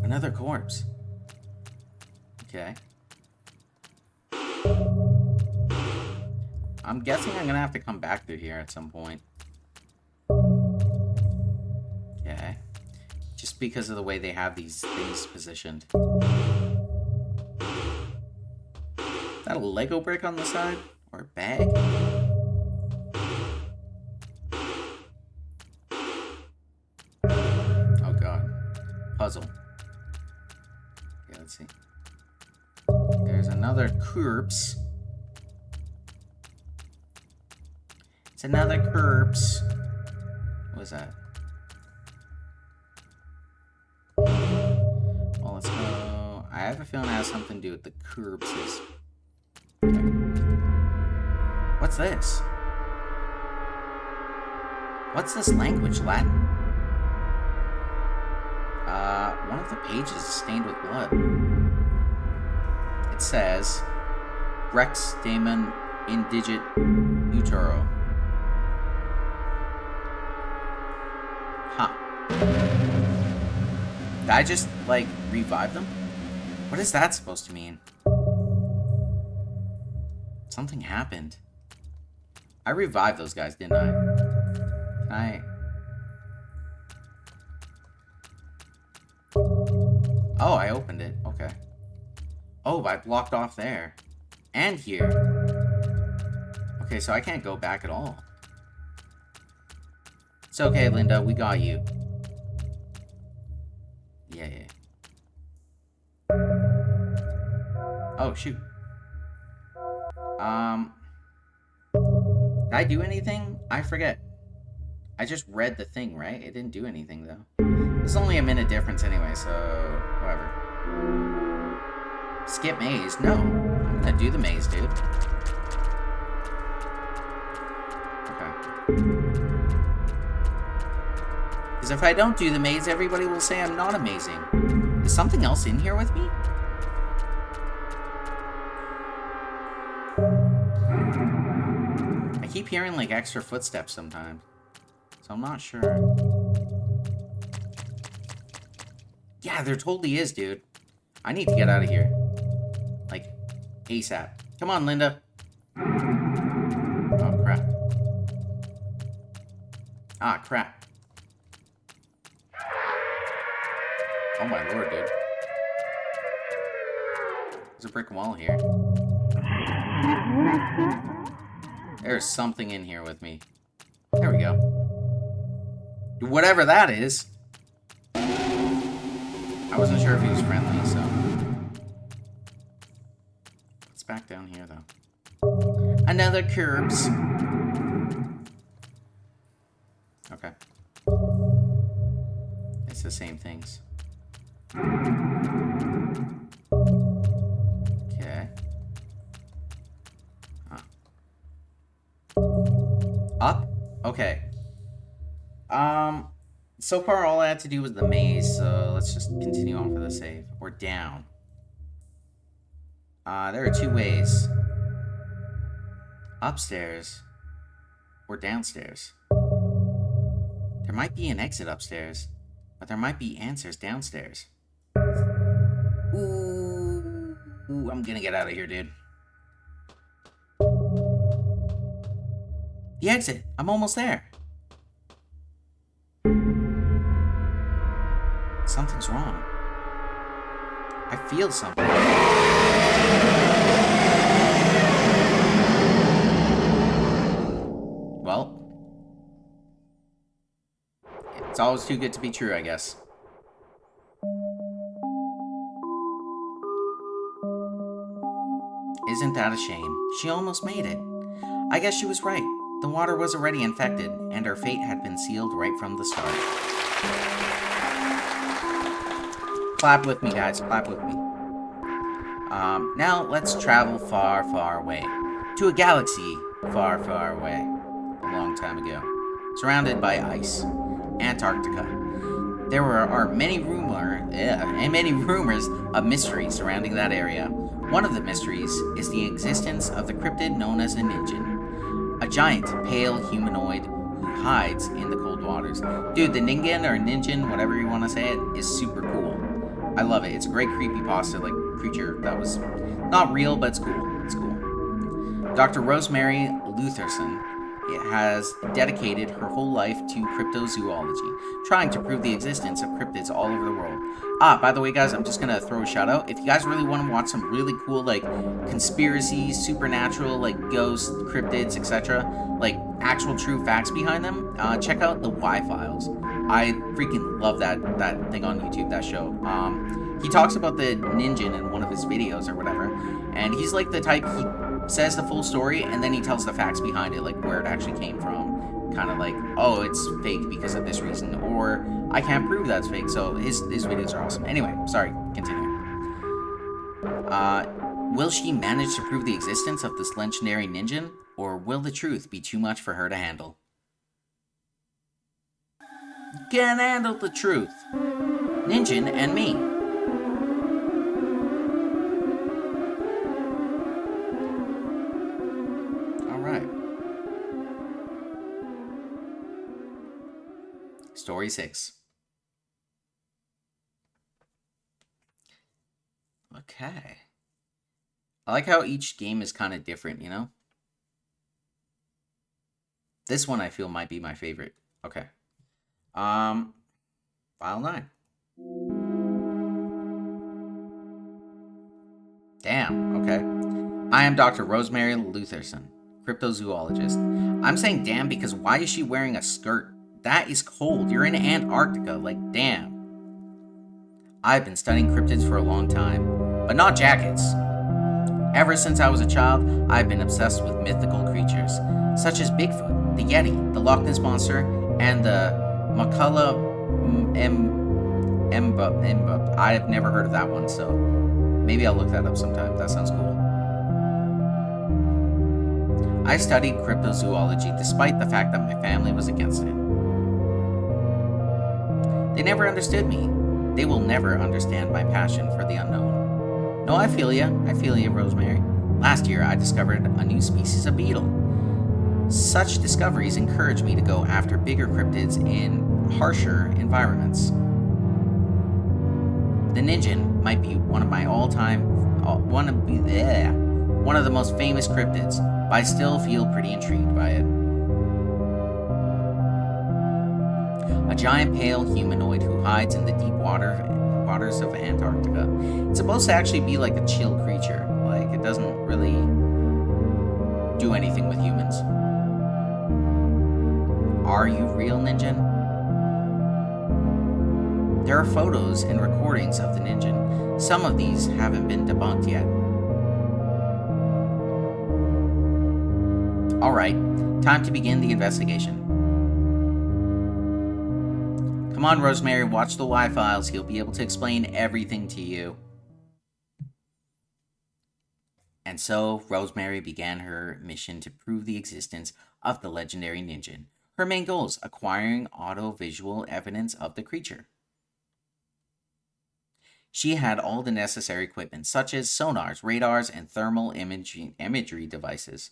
Another corpse. Okay. I'm guessing I'm gonna have to come back through here at some point. Okay. Just because of the way they have these things positioned. Is that a Lego brick on the side? Or a bag? Oh god. Puzzle. Okay, let's see. There's another corpse. It's another corpse. What was that? Well, let's go. I have a feeling it has something to do with the corpses. Okay. What's this? What's this language? Latin? One of the pages is stained with blood. It says, Rex Daemon Indigit Utero. Huh. Did I just, like, revive them? What is that supposed to mean? Something happened. I revived those guys, didn't I? Can I... Oh, I opened it. Okay. Oh, I blocked off there. And here. Okay, so I can't go back at all. It's okay, Linda. We got you. Yeah, yeah. Oh, shoot. Did I do anything? I forget. I just read the thing, right? It didn't do anything, though. There's only a minute difference anyway, so... whatever. Skip maze? No. I'm gonna do the maze, dude. Okay. Because if I don't do the maze, everybody will say I'm not amazing. Is something else in here with me? I keep hearing, like, extra footsteps sometimes. So I'm not sure. Yeah, there totally is, dude. I need to get out of here. Like, ASAP. Come on, Linda. Oh, crap. Ah, crap. Oh, my lord, dude. There's a brick wall here. There's something in here with me. There we go. Whatever that is. I wasn't sure if he was friendly, so. It's back down here, though. Another curbs. Okay. It's the same things. Okay. Huh. Up? Okay. So far all I had to do was the maze, so let's just continue on for the save. Or down. There are two ways. Upstairs. Or downstairs. There might be an exit upstairs, but there might be answers downstairs. Ooh, I'm gonna get out of here, dude. The exit! I'm almost there! Something's wrong. I feel something. Well, it's always too good to be true, I guess. Isn't that a shame? She almost made it. I guess she was right. The water was already infected, and her fate had been sealed right from the start. Clap with me, guys. Clap with me. Now let's travel far, far away. To a galaxy far, far away. A long time ago. Surrounded by ice. Antarctica. There are many rumors of mysteries surrounding that area. One of the mysteries is the existence of the cryptid known as the Ningen. A giant, pale humanoid who hides in the cold waters. Dude, the Ningen or Ningen, whatever you want to say it, is super cool. I love it. It's a great creepypasta, like, creature that was not real, but it's cool. It's cool. Dr. Rosemary Lutherson has dedicated her whole life to cryptozoology, trying to prove the existence of cryptids all over the world. By the way, guys, I'm just gonna throw a shout out. If you guys really want to watch some really cool, like, conspiracy, supernatural, like, ghost, cryptids, etc., like, actual true facts behind them, check out the Y-Files. I freaking love that thing on YouTube, that show. He talks about the Ningen in one of his videos or whatever, and he's like the type, he says the full story, and then he tells the facts behind it, like where it actually came from. Kind of like, oh, it's fake because of this reason, or I can't prove that's fake, so his videos are awesome. Anyway, sorry, continue. Will she manage to prove the existence of this legendary Ningen, or will the truth be too much for her to handle? Can't handle the truth. Ningen and me. Alright. Story 6. Okay. I like how each game is kind of different, you know? This one I feel might be my favorite. Okay. File 9. Damn, okay. I am Dr. Rosemary Lutherson, cryptozoologist. I'm saying damn because why is she wearing a skirt? That is cold. You're in Antarctica, like damn. I've been studying cryptids for a long time, but not jackets. Ever since I was a child, I've been obsessed with mythical creatures, such as Bigfoot, the Yeti, the Loch Ness Monster, and the Makala Mbub. I've never heard of that one, so maybe I'll look that up sometime. That sounds cool. I studied cryptozoology despite the fact that my family was against it. They never understood me. They will never understand my passion for the unknown. No, I feel ya, Rosemary. Last year, I discovered a new species of beetle. Such discoveries encourage me to go after bigger cryptids in harsher environments. The Ningen might be one of my one of the most famous cryptids, but I still feel pretty intrigued by it. A giant pale humanoid who hides in the deep waters of Antarctica. It's supposed to actually be like a chill creature. Like, it doesn't really do anything with humans. Are you real, Ningen? There are photos and recordings of the Ningen. Some of these haven't been debunked yet. Alright, time to begin the investigation. Come on, Rosemary, watch the Y-Files. He'll be able to explain everything to you. And so, Rosemary began her mission to prove the existence of the legendary Ningen. Her main goals: acquiring audio-visual evidence of the creature. She had all the necessary equipment, such as sonars, radars, and thermal imagery devices.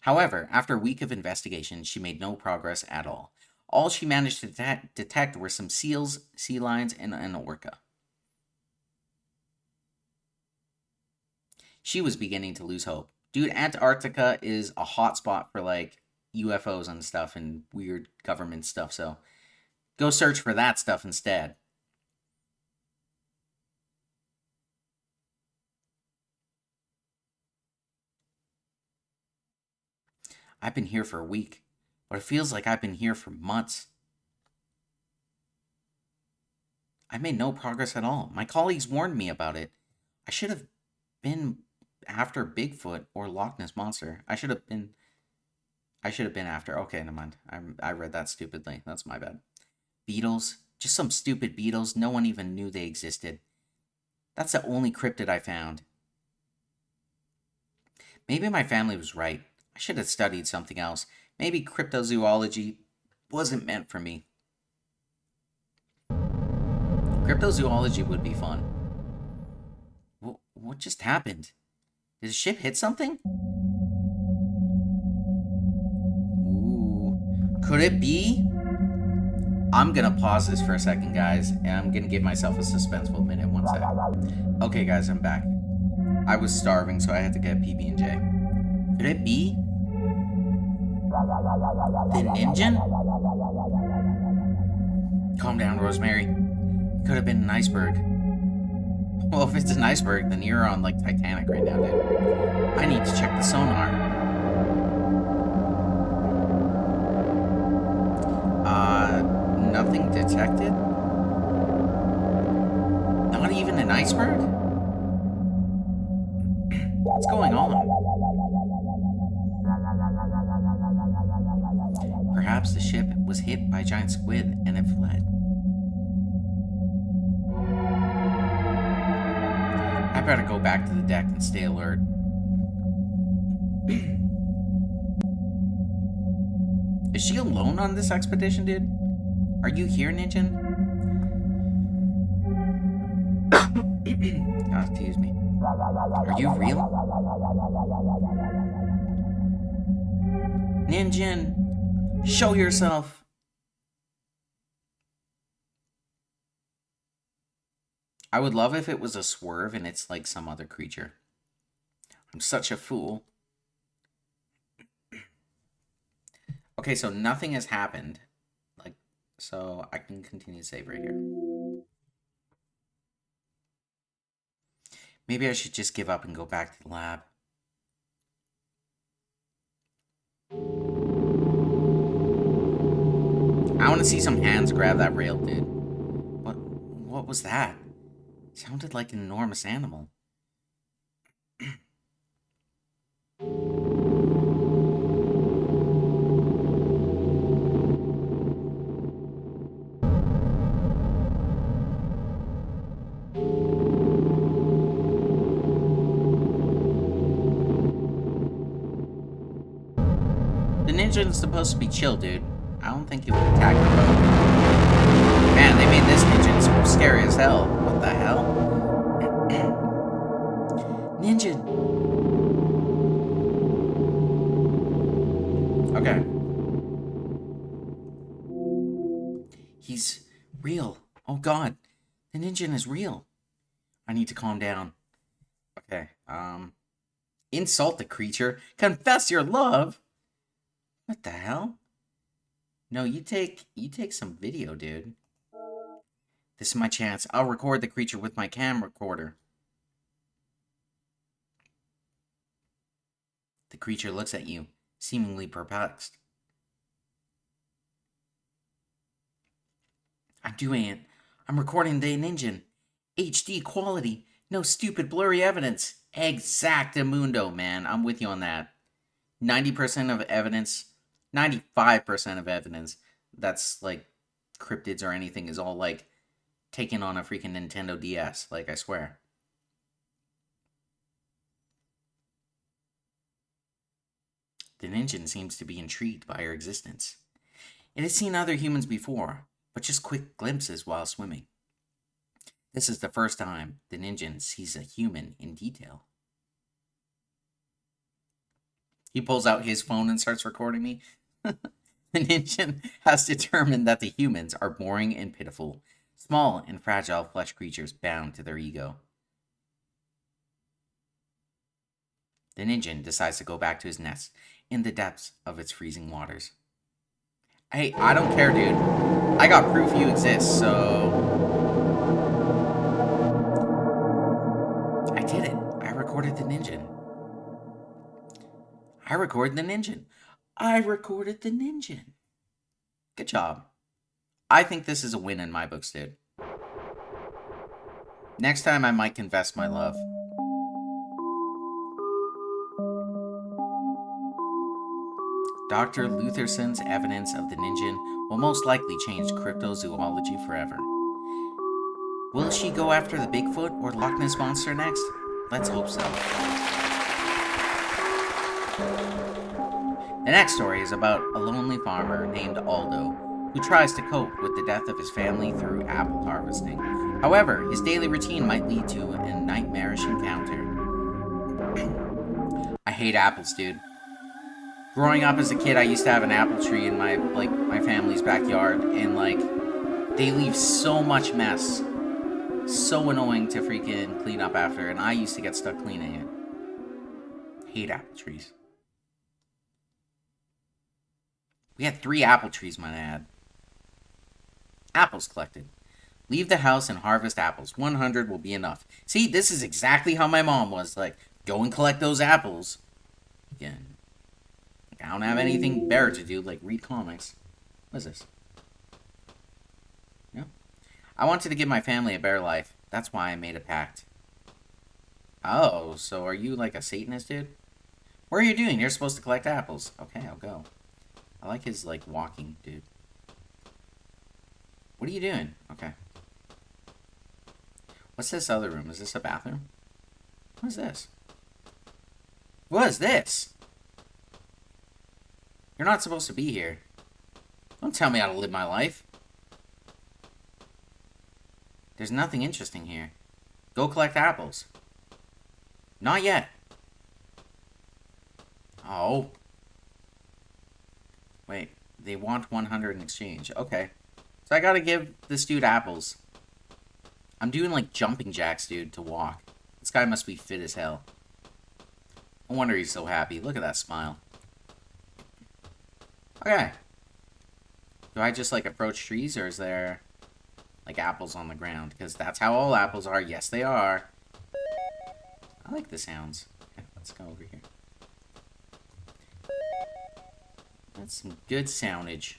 However, after a week of investigation, she made no progress at all. All she managed to detect were some seals, sea lions, and an orca. She was beginning to lose hope. Dude, Antarctica is a hotspot for, like, UFOs and stuff and weird government stuff, so go search for that stuff instead. I've been here for a week, but it feels like I've been here for months. I made no progress at all. My colleagues warned me about it. I should have been after Bigfoot or Loch Ness Monster. I should have been after. Okay, never mind. I read that stupidly. That's my bad. Beetles? Just some stupid beetles. No one even knew they existed. That's the only cryptid I found. Maybe my family was right. I should have studied something else. Maybe cryptozoology wasn't meant for me. Cryptozoology would be fun. What just happened? Did the ship hit something? Ooh. Could it be? I'm gonna pause this for a second, guys, and I'm gonna give myself a suspenseful minute. 1 sec. Okay, guys, I'm back. I was starving, so I had to get PB&J. Could it be the Ningen? Calm down, Rosemary. It could have been an iceberg. Well, if it's an iceberg, then you're on, like, Titanic right now, dude. I need to check the sonar. Nothing detected? Not even an iceberg? What's going on? Perhaps the ship was hit by a giant squid and it fled. I better go back to the deck and stay alert. Is she alone on this expedition, dude? Are you here, Ningen? God, excuse me. Are you real? Ningen, show yourself. I would love if it was a swerve and it's like some other creature. I'm such a fool. Okay, so nothing has happened. Like, so I can continue to save right here. Maybe I should just give up and go back to the lab. I want to see some hands grab that rail, dude. What was that? It sounded like an enormous animal. The Ningen's supposed to be chill, dude. I don't think he would attack the boat. Man, they made this Ningen scary as hell. What the hell? Ningen! Okay. He's real. Oh god. The Ningen is real. I need to calm down. Okay, insult the creature. Confess your love? What the hell? No, you take some video, dude. This is my chance. I'll record the creature with my camcorder. The creature looks at you, seemingly perplexed. I'm doing it. I'm recording the Ningen. HD quality. No stupid blurry evidence. Exactamundo, man. I'm with you on that. 90% of evidence, 95% of evidence that's like cryptids or anything is all like taken on a freaking Nintendo DS. Like, I swear. The Ningen seems to be intrigued by her existence. It has seen other humans before, but just quick glimpses while swimming. This is the first time the Ningen sees a human in detail. He pulls out his phone and starts recording me. The Ningen has determined that the humans are boring and pitiful, small and fragile flesh creatures bound to their ego. The Ningen decides to go back to his nest in the depths of its freezing waters. Hey, I don't care, dude. I got proof you exist, so... I did it. I recorded the Ningen. I recorded the Ningen. I recorded the Ningen. Good job. I think this is a win in my books, dude. Next time I might confess my love. Dr. Lutherson's evidence of the Ningen will most likely change cryptozoology forever. Will she go after the Bigfoot or Loch Ness Monster next? Let's hope so. The next story is about a lonely farmer named Aldo, who tries to cope with the death of his family through apple harvesting. However, his daily routine might lead to a nightmarish encounter. I hate apples, dude. Growing up as a kid, I used to have an apple tree in my family's backyard, and they leave so much mess. So annoying to freaking clean up after, and I used to get stuck cleaning it. Hate apple trees. We had 3 apple trees, might I add. Apples collected. Leave the house and harvest apples. 100 will be enough. See, this is exactly how my mom was. Like, go and collect those apples. Again. I don't have anything better to do, like read comics. What is this? Yeah. I wanted to give my family a better life. That's why I made a pact. Oh, so are you like a Satanist, dude? What are you doing? You're supposed to collect apples. Okay, I'll go. I like his, walking, dude. What are you doing? Okay. What's this other room? Is this a bathroom? What is this? What is this? You're not supposed to be here. Don't tell me how to live my life. There's nothing interesting here. Go collect apples. Not yet. Oh. Wait, they want 100 in exchange. Okay. So I gotta give this dude apples. I'm doing jumping jacks, dude, to walk. This guy must be fit as hell. No wonder he's so happy. Look at that smile. Okay. Do I just approach trees, or is there apples on the ground? Because that's how all apples are. Yes, they are. I like the sounds. Okay, let's go over here. That's some good soundage.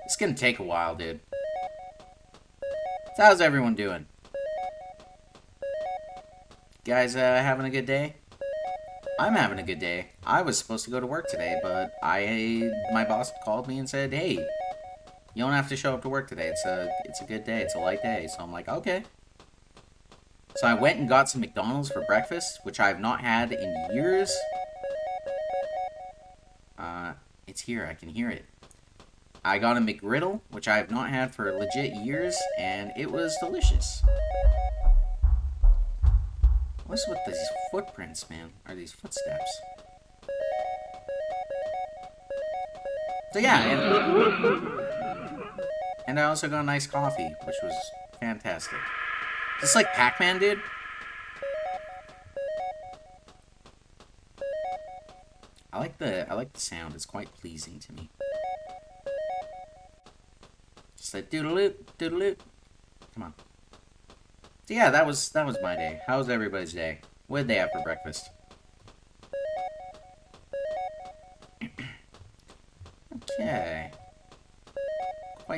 It's gonna take a while, dude. So how's everyone doing? Guys, having a good day? I'm having a good day. I was supposed to go to work today, but my boss called me and said, "Hey, you don't have to show up to work today. It's a good day. It's a light day." So I'm like, "Okay." So I went and got some McDonald's for breakfast, which I have not had in years. It's here. I can hear it. I got a McGriddle, which I have not had for legit years, and it was delicious. What's with these footprints, man? Are these footsteps? So yeah, and I also got a nice coffee, which was fantastic. Is this like Pac-Man, dude? I like the sound. It's quite pleasing to me. Just like doodle-loop, doodle-loop. Come on. So yeah, that was my day. How was everybody's day? What did they have for breakfast?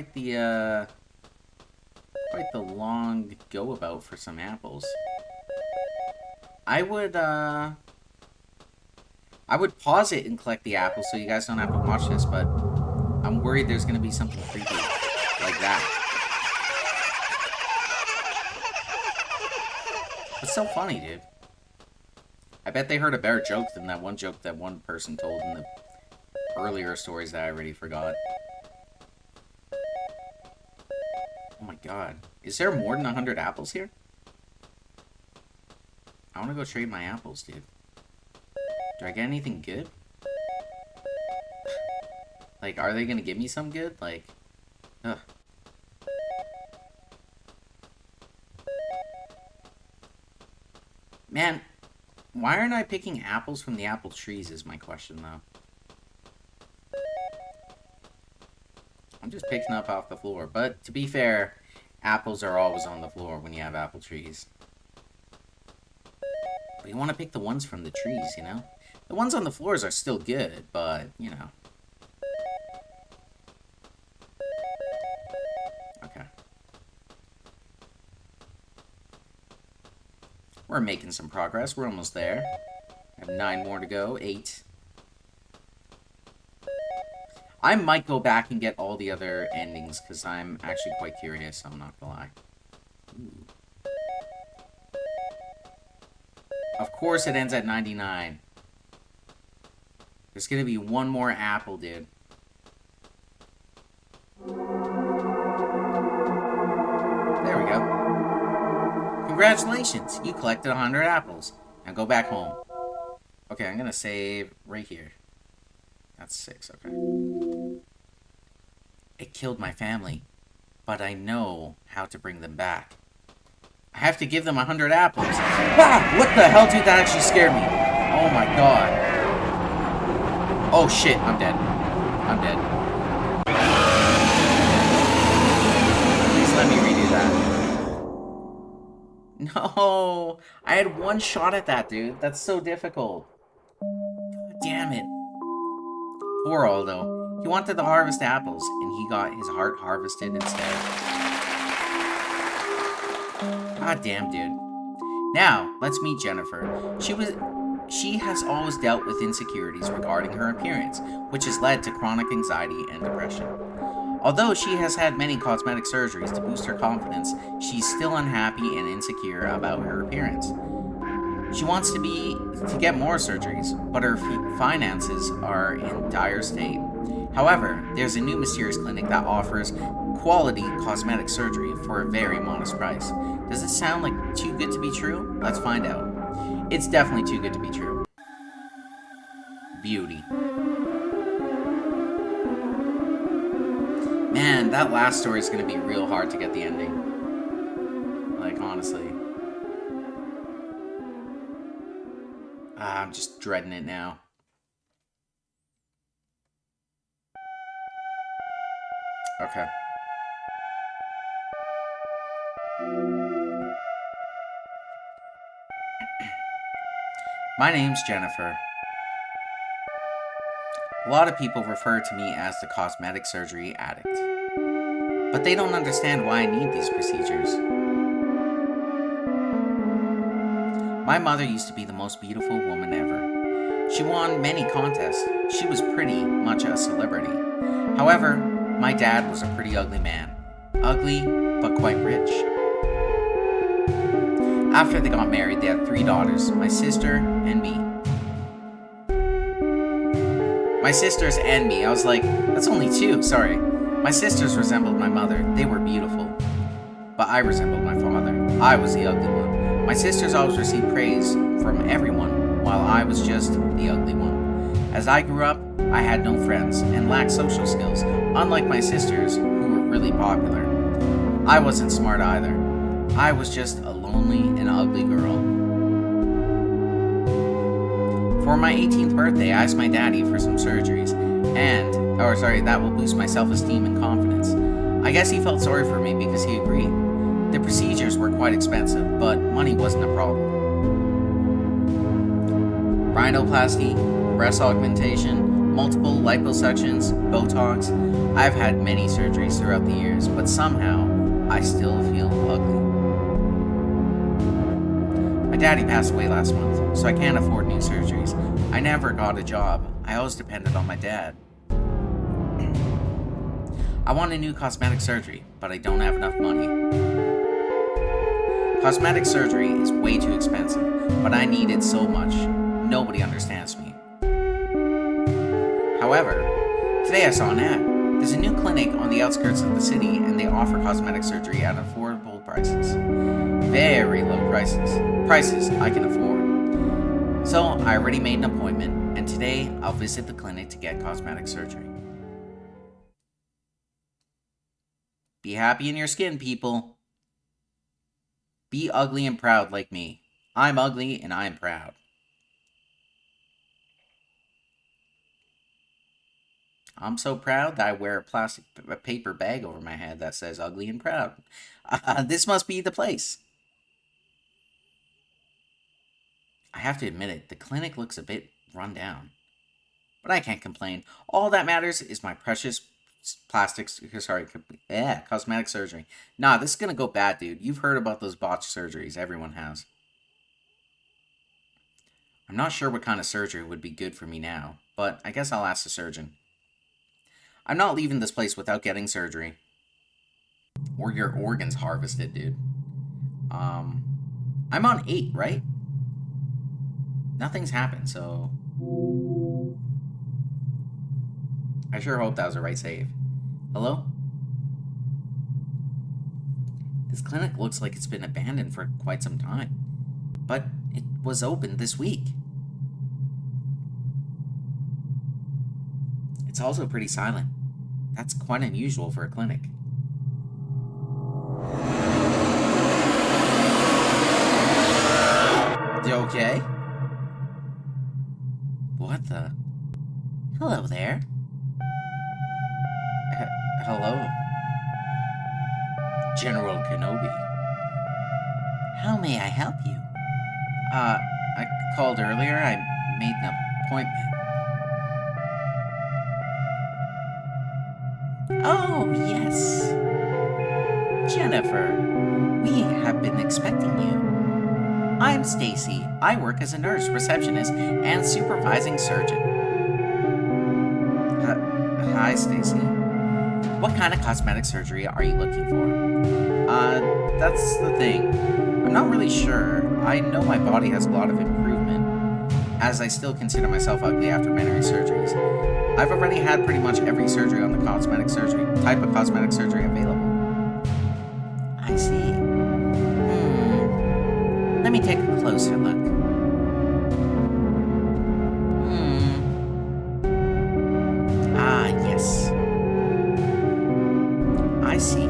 quite the long go about for some apples. I would pause it and collect the apples so you guys don't have to watch this, but I'm worried there's gonna be something creepy like that. It's so funny, dude. I bet they heard a better joke than that one joke that one person told in the earlier stories that I already forgot. Oh my god. Is there more than 100 apples here? I want to go trade my apples, dude. Do I get anything good? Like, are they gonna give me some good? Like, ugh. Man, why aren't I picking apples from the apple trees is my question, though. I'm just picking up off the floor. But, to be fair, apples are always on the floor when you have apple trees. But you want to pick the ones from the trees, you know? The ones on the floors are still good, but, you know. Okay. We're making some progress. We're almost there. I have 9 more to go. 8. I might go back and get all the other endings, because I'm actually quite curious, I'm not gonna lie. Ooh. Of course it ends at 99. There's gonna be one more apple, dude. There we go. Congratulations, you collected 100 apples. Now go back home. Okay, I'm gonna save right here. That's 6, okay. It killed my family, but I know how to bring them back. I have to give them 100 apples. Ah! What the hell, dude? That actually scared me. Oh my god. Oh shit, I'm dead. I'm dead. Please let me redo that. No! I had one shot at that, dude. That's so difficult. God damn it. Poor Aldo. He wanted to harvest apples, and he got his heart harvested instead. God damn, dude. Now, let's meet Jennifer. She has always dealt with insecurities regarding her appearance, which has led to chronic anxiety and depression. Although she has had many cosmetic surgeries to boost her confidence, she's still unhappy and insecure about her appearance. She wants to get more surgeries, but her finances are in dire state. However, there's a new mysterious clinic that offers quality cosmetic surgery for a very modest price. Does it sound like too good to be true? Let's find out. It's definitely too good to be true. Beauty. Man, that last story is going to be real hard to get the ending. Like, honestly. I'm just dreading it now. Okay. My name's Jennifer. A lot of people refer to me as the cosmetic surgery addict. But they don't understand why I need these procedures. My mother used to be the most beautiful woman ever. She won many contests. She was pretty much a celebrity. However, my dad was a pretty ugly man. Ugly, but quite rich. After they got married, they had 3 daughters, my sister and me. My sisters and me. I was like, that's only 2, sorry. My sisters resembled my mother. They were beautiful. But I resembled my father. I was the ugly one. My sisters always received praise from everyone, while I was just the ugly one. As I grew up, I had no friends and lacked social skills, unlike my sisters, who were really popular. I wasn't smart either. I was just a lonely and ugly girl. For my 18th birthday, I asked my daddy for some surgeries, that will boost my self-esteem and confidence. I guess he felt sorry for me because he agreed. The procedures were quite expensive, but money wasn't a problem. Rhinoplasty, breast augmentation, multiple liposuctions, Botox. I've had many surgeries throughout the years, but somehow I still feel ugly. My daddy passed away last month, so I can't afford new surgeries. I never got a job. I always depended on my dad. I want a new cosmetic surgery, but I don't have enough money. Cosmetic surgery is way too expensive, but I need it so much. Nobody understands me. However, today I saw an ad. There's a new clinic on the outskirts of the city, and they offer cosmetic surgery at affordable prices. Very low prices. Prices I can afford. So I already made an appointment, and today I'll visit the clinic to get cosmetic surgery. Be happy in your skin, people. Be ugly and proud like me. I'm ugly and I'm proud. I'm so proud that I wear a plastic paper bag over my head that says ugly and proud. This must be the place. I have to admit it, the clinic looks a bit run down. But I can't complain. All that matters is my precious cosmetic surgery. Nah, this is gonna go bad, dude. You've heard about those botched surgeries. Everyone has. I'm not sure what kind of surgery would be good for me now, but I guess I'll ask the surgeon. I'm not leaving this place without getting surgery. Or your organs harvested, dude. I'm on 8, right? Nothing's happened, so... I sure hope that was the right save. Hello? This clinic looks like it's been abandoned for quite some time. But it was opened this week. It's also pretty silent. That's quite unusual for a clinic. You okay? What the? Hello there. Hello. General Kenobi. How may I help you? I called earlier. I made an appointment. Oh, yes. Jennifer, we have been expecting you. I'm Stacy. I work as a nurse, receptionist, and supervising surgeon. Hi, Stacy. What kind of cosmetic surgery are you looking for? That's the thing. I'm not really sure. I know my body has a lot of improvement, as I still consider myself ugly after many surgeries. I've already had pretty much every surgery on the type of cosmetic surgery available. I see. Let me take a closer look. Yes. I see.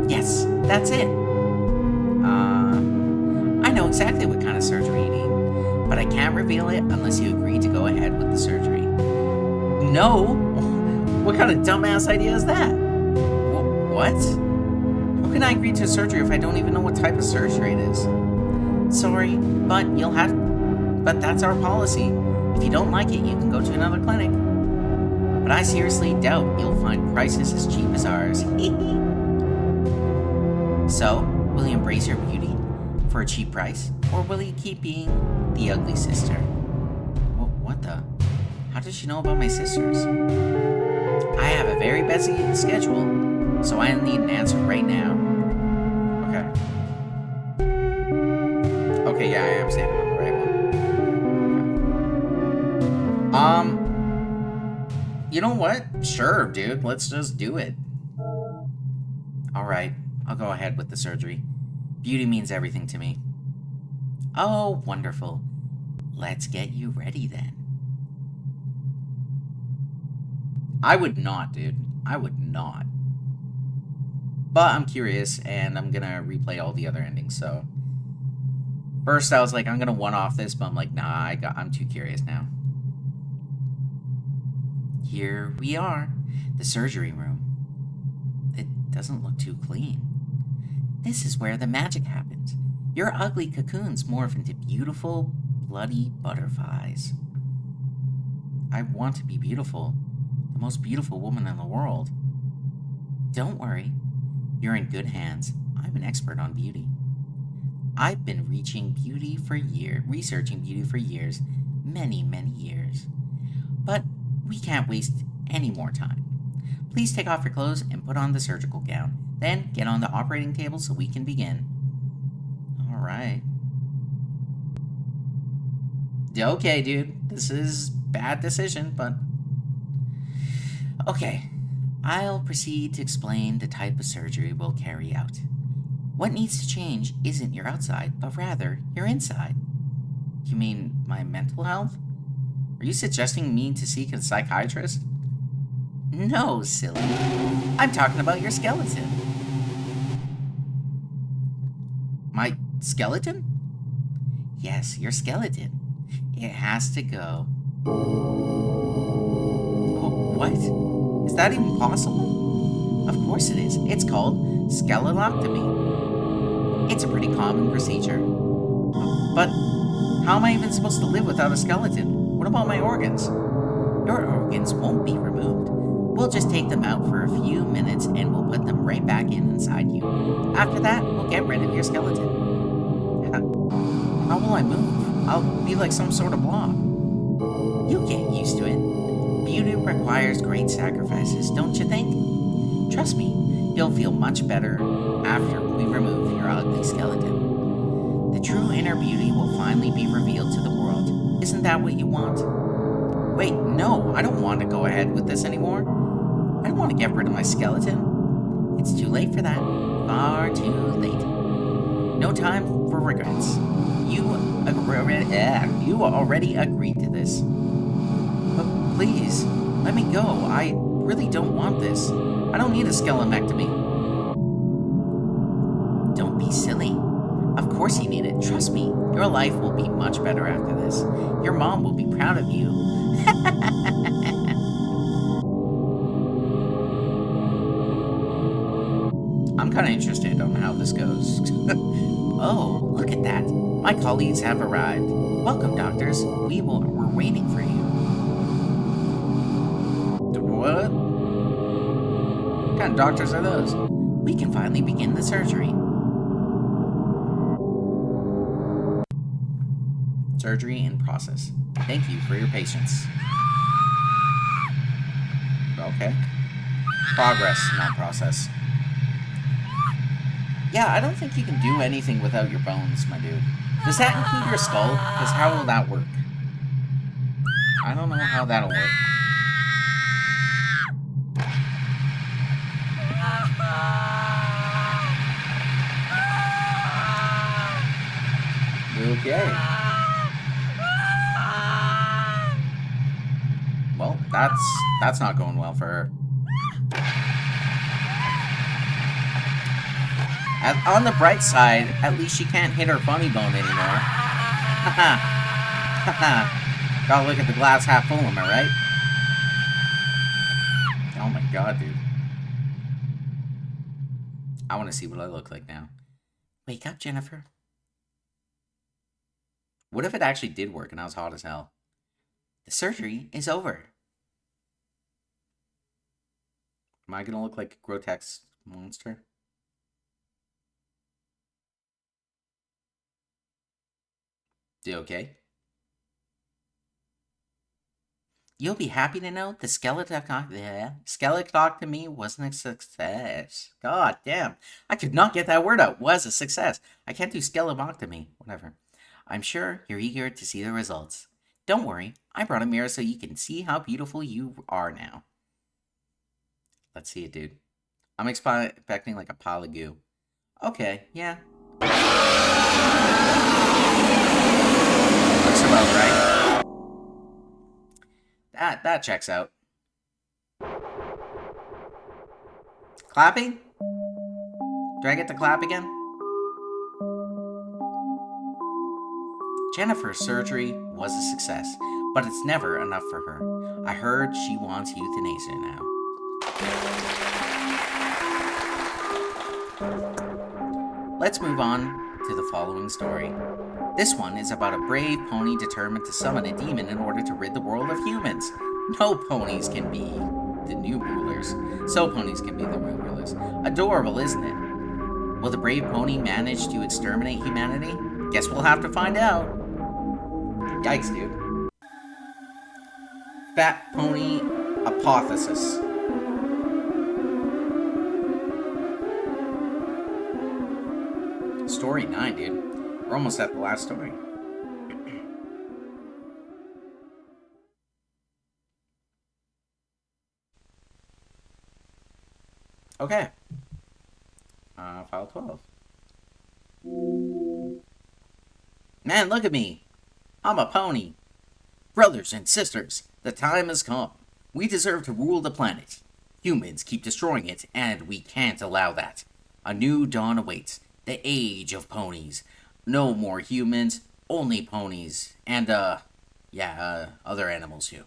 Yes, that's it. I know exactly what kind of surgery you need, but I can't reveal it unless you agree to go ahead with the surgery. No? What kind of dumbass idea is that? What? How can I agree to a surgery if I don't even know what type of surgery it is? Sorry, but but that's our policy. If you don't like it, you can go to another clinic. But I seriously doubt you'll find prices as cheap as ours. So, will you embrace your beauty for a cheap price? Or will you keep being the ugly sister? What the? How does she know about my sisters? I have a very busy schedule, so I need an answer right now. Okay, yeah, I am saving on the right one. You know what? Sure, dude, let's just do it. Alright, I'll go ahead with the surgery. Beauty means everything to me. Oh, wonderful. Let's get you ready then. I would not, dude. I would not. But I'm curious, and I'm gonna replay all the other endings, so... First, I was like, I'm gonna one-off this, but I'm like, nah, I'm too curious now. Here we are, the surgery room. It doesn't look too clean. This is where the magic happens. Your ugly cocoons morph into beautiful, bloody butterflies. I want to be beautiful, the most beautiful woman in the world. Don't worry, you're in good hands. I'm an expert on beauty. I've been researching beauty for years, many, many years. But we can't waste any more time. Please take off your clothes and put on the surgical gown. Then get on the operating table so we can begin. All right. Okay, dude. This is bad decision, but... Okay. I'll proceed to explain the type of surgery we'll carry out. What needs to change isn't your outside, but rather your inside. You mean my mental health? Are you suggesting me to seek a psychiatrist? No, silly. I'm talking about your skeleton. My skeleton? Yes, your skeleton. It has to go. Oh, what? Is that even possible? Of course it is. It's called skeletectomy. It's a pretty common procedure. But how am I even supposed to live without a skeleton? What about my organs? Your organs won't be removed. We'll just take them out for a few minutes and we'll put them right back inside you. After that, we'll get rid of your skeleton. How will I move? I'll be like some sort of blob. You'll get used to it. Beauty requires great sacrifices, don't you think? Trust me, you'll feel much better after we remove your ugly skeleton. The true inner beauty will finally be revealed to the world. Isn't that what you want? Wait, no, I don't want to go ahead with this anymore. I don't want to get rid of my skeleton. It's too late for that. Far too late. No time for regrets. You already agreed to this. But please, let me go. I really don't want this. I don't need a skeletectomy. Don't be silly. Of course you need it. Trust me. Your life will be much better after this. Your mom will be proud of you. I'm kind of interested on how this goes. Oh, look at that. My colleagues have arrived. Welcome, doctors. We're waiting for you. What? What kind of doctors are those? We can finally begin the surgery. Surgery in process. Thank you for your patience. Okay. Progress, not process. Yeah, I don't think you can do anything without your bones, my dude. Does that include your skull? Because how will that work? I don't know how that'll work. Okay. Well, that's not going well for her. On the bright side, at least she can't hit her funny bone anymore. Haha. Haha. Gotta look at the glass half full, am I right? Oh my god, dude. I want to see what I look like now. Wake up, Jennifer. What if it actually did work and I was hot as hell? The surgery is over. Am I gonna look like a grotesque monster? You okay? You'll be happy to know the skeletectomy wasn't a success. God damn. I could not get that word out. Was a success. I can't do skeletectomy. Whatever. I'm sure you're eager to see the results. Don't worry. I brought a mirror so you can see how beautiful you are now. Let's see it, dude. I'm expecting like a pile of goo. Okay, yeah. Looks about right. That checks out. Clapping? Do I get to clap again? Jennifer's surgery was a success, but it's never enough for her. I heard she wants euthanasia now. Let's move on to to the following story. This one is about a brave pony determined to summon a demon in order to rid the world of humans. No ponies can be the new rulers. So ponies can be the new rulers. Adorable, isn't it? Will the brave pony manage to exterminate humanity? Guess we'll have to find out. Yikes, dude. Fat Pony Hypothesis. Story 9, dude. We're almost at the last story. Okay. File 12. Man, look at me. I'm a pony. Brothers and sisters, the time has come. We deserve to rule the planet. Humans keep destroying it, and we can't allow that. A new dawn awaits. The age of ponies. No more humans, only ponies. And, other animals too.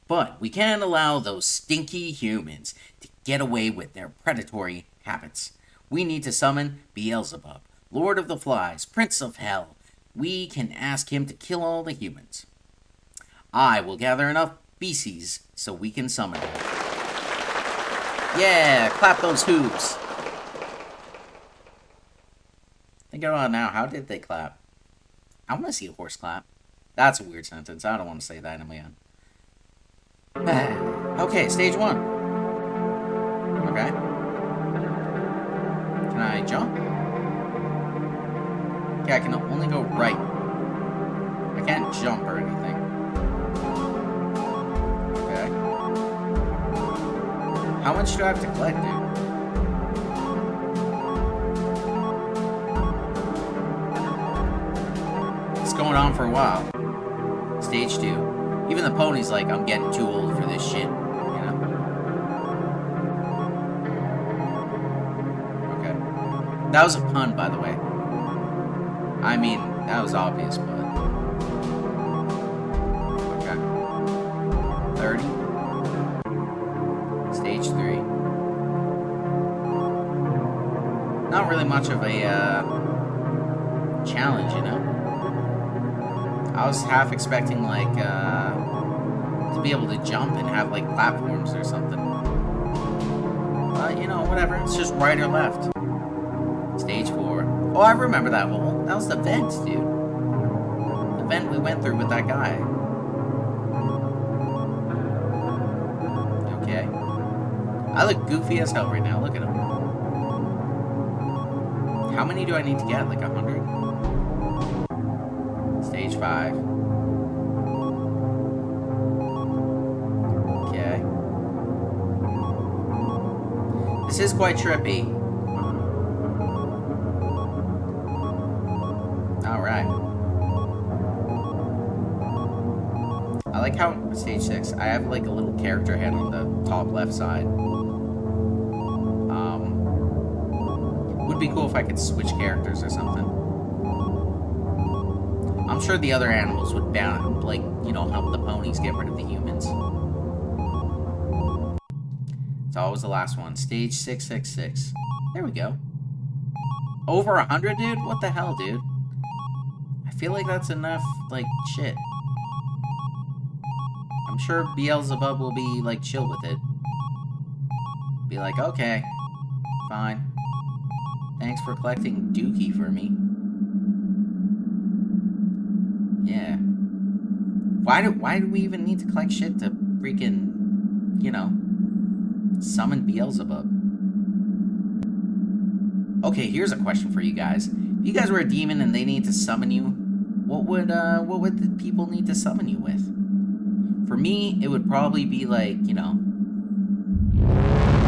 But we can't allow those stinky humans to get away with their predatory habits. We need to summon Beelzebub, Lord of the Flies, Prince of Hell. We can ask him to kill all the humans. I will gather enough feces so we can summon him. Yeah, clap those hooves. Think about it now. How did they clap? I want to see a horse clap. That's a weird sentence. I don't want to say that in my own. Okay, stage 1. Okay. Can I jump? Okay, I can only go right. I can't jump or anything. Okay. How much do I have to collect, dude? It's going on for a while. Stage 2. Even the pony's like, I'm getting too old for this shit. You know? Okay. That was a pun, by the way. I mean, that was obvious, but... Okay. 30. Stage 3. Not really much of a, challenge, you know? I was half expecting, like, to be able to jump and have, like, platforms or something. But, you know, whatever. It's just right or left. Stage 4. Oh, I remember that hole. That was the vent, dude. The vent we went through with that guy. Okay. I look goofy as hell right now. Look at him. How many do I need to get? Like 100? Stage 5. Okay. This is quite trippy. Alright. I like how, stage 6, I have like a little character head on the top left side. Would be cool if I could switch characters or something. I'm sure the other animals would like, you know, help the ponies get rid of the humans. It's always the last one. Stage 666. There we go. Over 100, dude? What the hell, dude? I feel like that's enough, like, shit. I'm sure Beelzebub will be, like, chill with it. Be like, okay, fine. Thanks for collecting Dookie for me. Yeah. Why do we even need to collect shit to freaking, you know, summon Beelzebub? Okay, here's a question for you guys. If you guys were a demon and they need to summon you, what would the people need to summon you with? For me, it would probably be like, you know,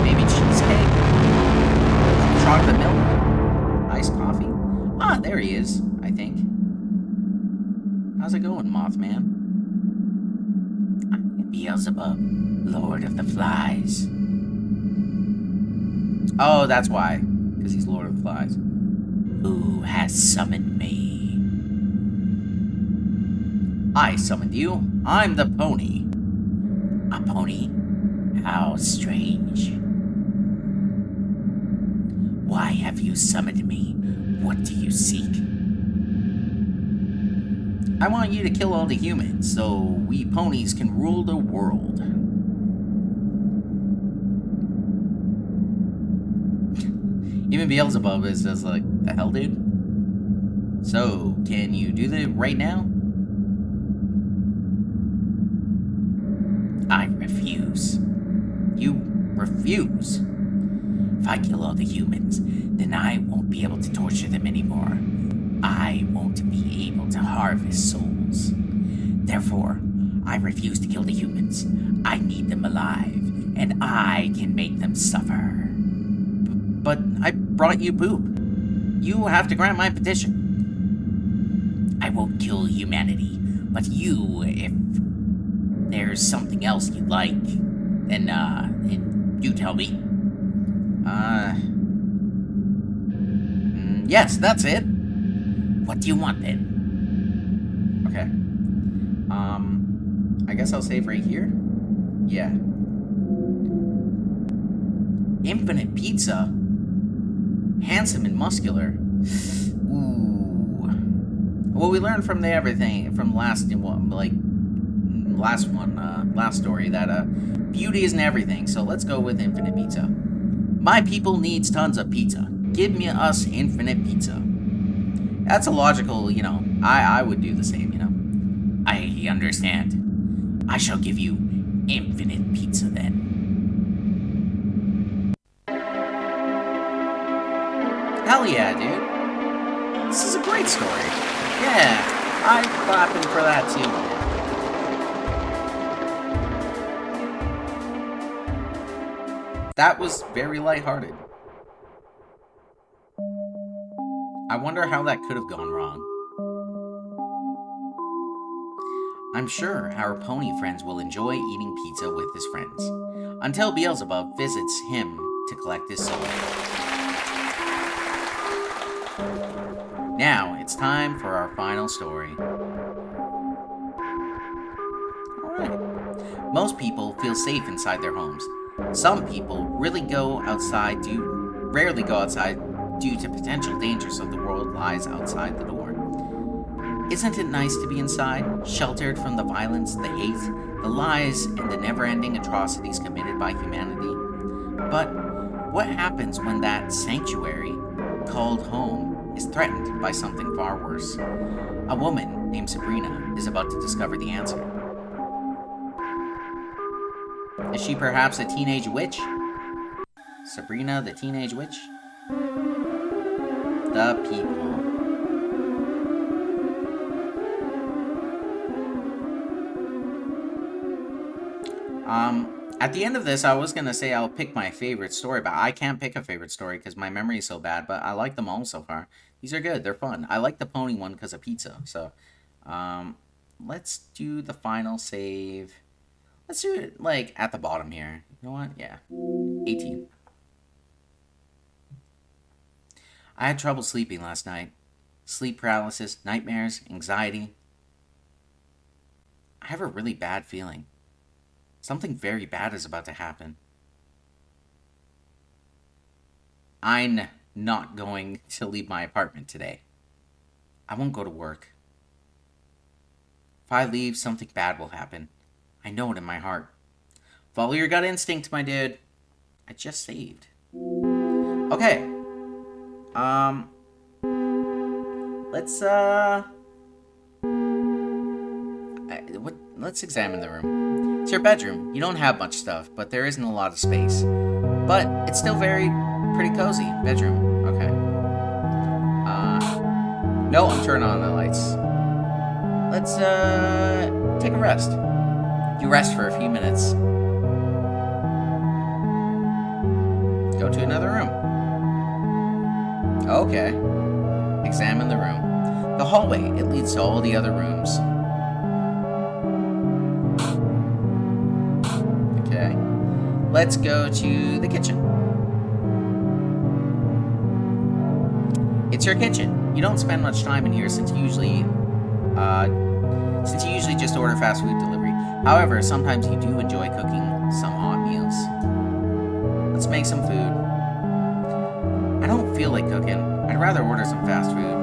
maybe cheesecake, chocolate milk, iced coffee. Ah, there he is, I think. How's it going, Mothman? I'm Beelzebub, Lord of the Flies. Oh, that's why. Because he's Lord of the Flies. Who has summoned me? I summoned you. I'm the pony. A pony? How strange. Why have you summoned me? What do you seek? I want you to kill all the humans so we ponies can rule the world. Even Beelzebub is just like, the hell, dude? So, can you do that right now? I refuse. You refuse? If I kill all the humans, then I won't be able to torture them anymore. I won't be able to harvest souls. Therefore, I refuse to kill the humans. I need them alive, and I can make them suffer. But I brought you poop. You have to grant my petition. I won't kill humanity, but you, if there's something else you'd like, then you tell me. Yes, that's it. What do you want then? Okay. I guess I'll save right here. Yeah. Infinite pizza? Handsome and muscular. Ooh. Well, we learned from last story that beauty isn't everything. So let's go with infinite pizza. My people needs tons of pizza. Give me us infinite pizza. That's a logical, I would do the same, I understand. I shall give you infinite pizza then. Hell yeah, dude. This is a great story. Yeah, I'm clapping for that too, man. That was very lighthearted. I wonder how that could have gone wrong. I'm sure our pony friends will enjoy eating pizza with his friends, until Beelzebub visits him to collect his soul. Now, it's time for our final story. Alright. Most people feel safe inside their homes. Some people rarely go outside due to potential dangers of the world lies outside the door. Isn't it nice to be inside, sheltered from the violence, the hate, the lies, and the never-ending atrocities committed by humanity? But what happens when that sanctuary, called home, is threatened by something far worse? A woman named Sabrina is about to discover the answer. Is she perhaps a teenage witch? Sabrina the teenage witch? The people. At the end of this, I was going to say I'll pick my favorite story, but I can't pick a favorite story because my memory is so bad, but I like them all so far. These are good. They're fun. I like the pony one because of pizza. So, let's do the final save. Let's do it, like, at the bottom here. You know what? Yeah. 18. I had trouble sleeping last night. Sleep paralysis, nightmares, anxiety. I have a really bad feeling. Something very bad is about to happen. I'm not going to leave my apartment today. I won't go to work. If I leave, something bad will happen. I know it in my heart. Follow your gut instinct, my dude. I just saved. Okay. Let's examine the room. It's your bedroom. You don't have much stuff, but there isn't a lot of space. But it's still pretty cozy. Bedroom. Okay. No, I'm turning on the lights. Let's, take a rest. You rest for a few minutes. Go to another room. Okay. Examine the room. The hallway, it leads to all the other rooms. Okay. Let's go to the kitchen. It's your kitchen. You don't spend much time in here since you usually just order fast food delivery. However, sometimes you do enjoy cooking some hot meals. Let's make some food. I don't feel like cooking. I'd rather order some fast food.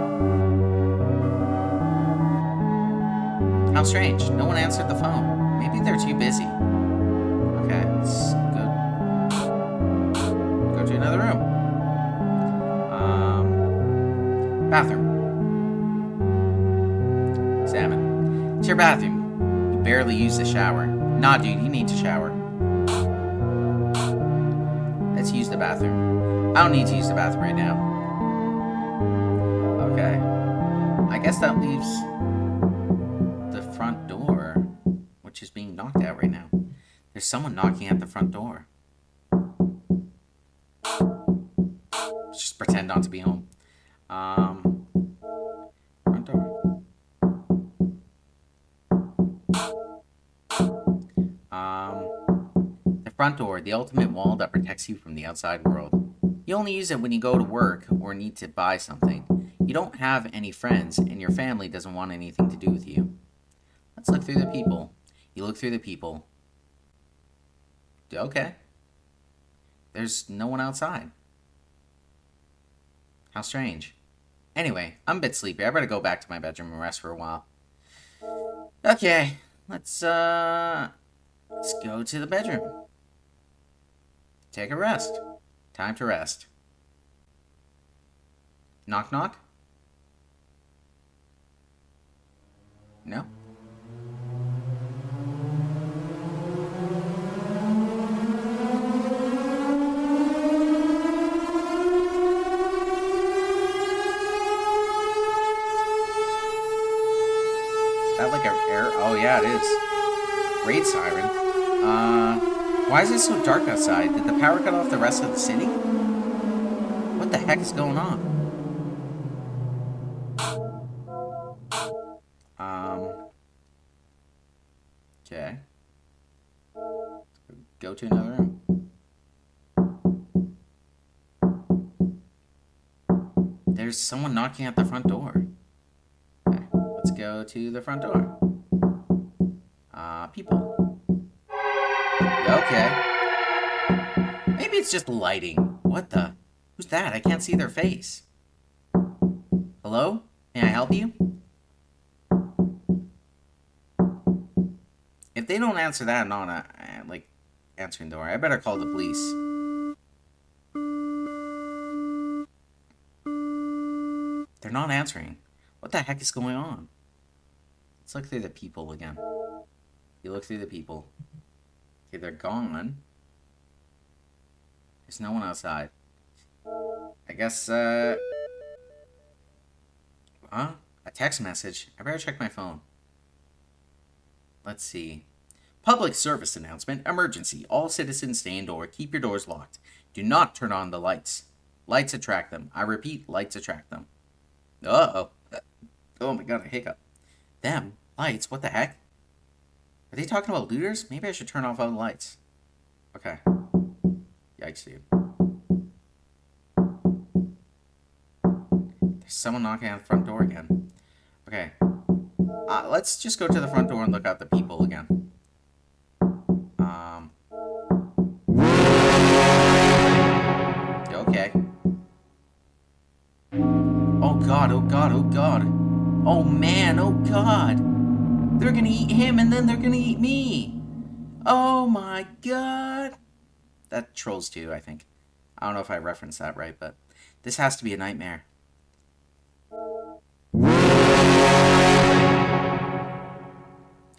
How strange. No one answered the phone. Maybe they're too busy. Okay, let's go to another room. Bathroom. Examine. It's your bathroom. You barely use the shower. Nah, dude, you need to shower. Let's use the bathroom. I don't need to use the bathroom right now. Okay. I guess that leaves the front door, which is being knocked at right now. There's someone knocking at the front door. Let's just pretend not to be home. Front door. The front door, the ultimate wall that protects you from the outside world. You only use it when you go to work or need to buy something. You don't have any friends, and your family doesn't want anything to do with you. Let's look through the people. You look through the people. Okay. There's no one outside. How strange. Anyway, I'm a bit sleepy. I better go back to my bedroom and rest for a while. Okay, let's go to the bedroom. Take a rest. Time to rest. Knock, knock? No? Is that like a air? Oh yeah, it is. Raid siren. Why is it so dark outside? Did the power cut off the rest of the city? What the heck is going on? Okay. Go to another room. There's someone knocking at the front door. Okay, let's go to the front door. People. Okay. Maybe it's just lighting. What the? Who's that? I can't see their face. Hello? May I help you? If they don't answer that, not answering the door, I better call the police. They're not answering. What the heck is going on? Let's look through the people again. You look through the people. Okay, they're gone. There's no one outside. I guess, A text message. I better check my phone. Let's see. Public service announcement. Emergency. All citizens stay indoor. Keep your doors locked. Do not turn on the lights. Lights attract them. I repeat, lights attract them. Uh-oh. Oh my god, a hiccup. Them? Lights? What the heck? Are they talking about looters? Maybe I should turn off all the lights. Okay. Yikes, dude. There's someone knocking at the front door again. Okay. Let's just go to the front door and look out the people again. Okay. Oh god, oh god, oh god. Oh man, oh god. They're gonna eat him and then they're gonna eat me. Oh my god. That Trolls 2, I think. I don't know if I referenced that right, but this has to be a nightmare.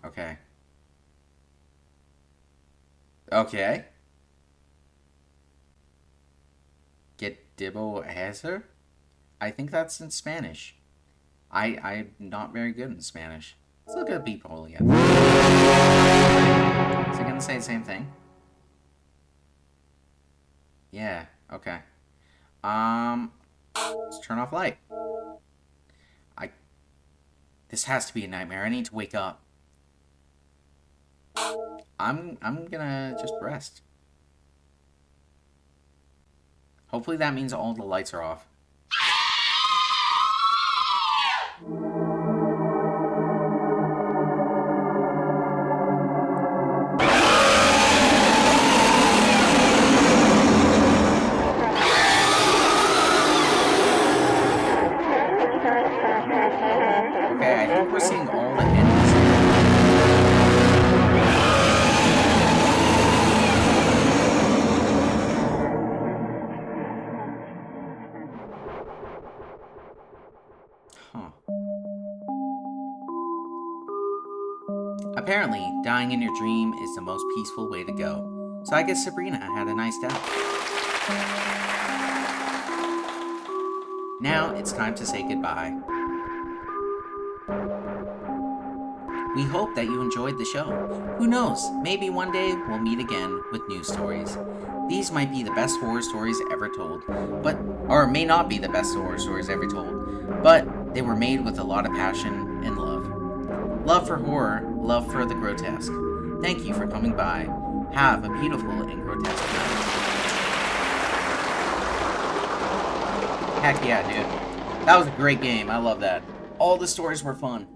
Okay. Okay. Get Dibbo Hazer? I think that's in Spanish. I'm not very good in Spanish. Let's look at people again. Is it gonna say the same thing? Yeah, okay. Let's turn off light. This has to be a nightmare. I need to wake up. I'm gonna just rest. Hopefully that means all the lights are off. Apparently, dying in your dream is the most peaceful way to go. So I guess Sabrina had a nice death. Now it's time to say goodbye. We hope that you enjoyed the show. Who knows, maybe one day we'll meet again with new stories. These might be the best horror stories ever told, or may not be the best horror stories ever told, but they were made with a lot of passion and love. Love for horror, love for the grotesque. Thank you for coming by. Have a beautiful and grotesque night. Heck yeah, dude. That was a great game. I love that. All the stories were fun.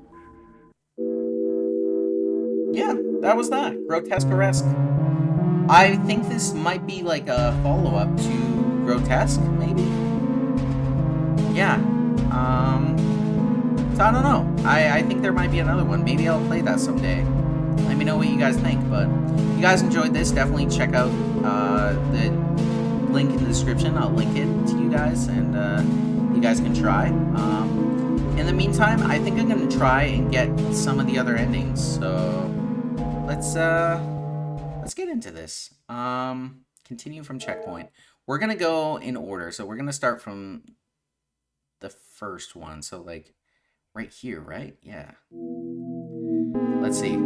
Yeah, that was that. Grotesqueresque. I think this might be like a follow-up to Grotesque, maybe? Yeah. So I don't know. I think there might be another one. Maybe I'll play that someday. Let me know what you guys think. But if you guys enjoyed this, definitely check out the link in the description. I'll link it to you guys, and you guys can try. In the meantime, I think I'm gonna try and get some of the other endings. So let's get into this. Continue from checkpoint. We're gonna go in order. So we're gonna start from the first one. So like right here, right? Yeah. Let's see.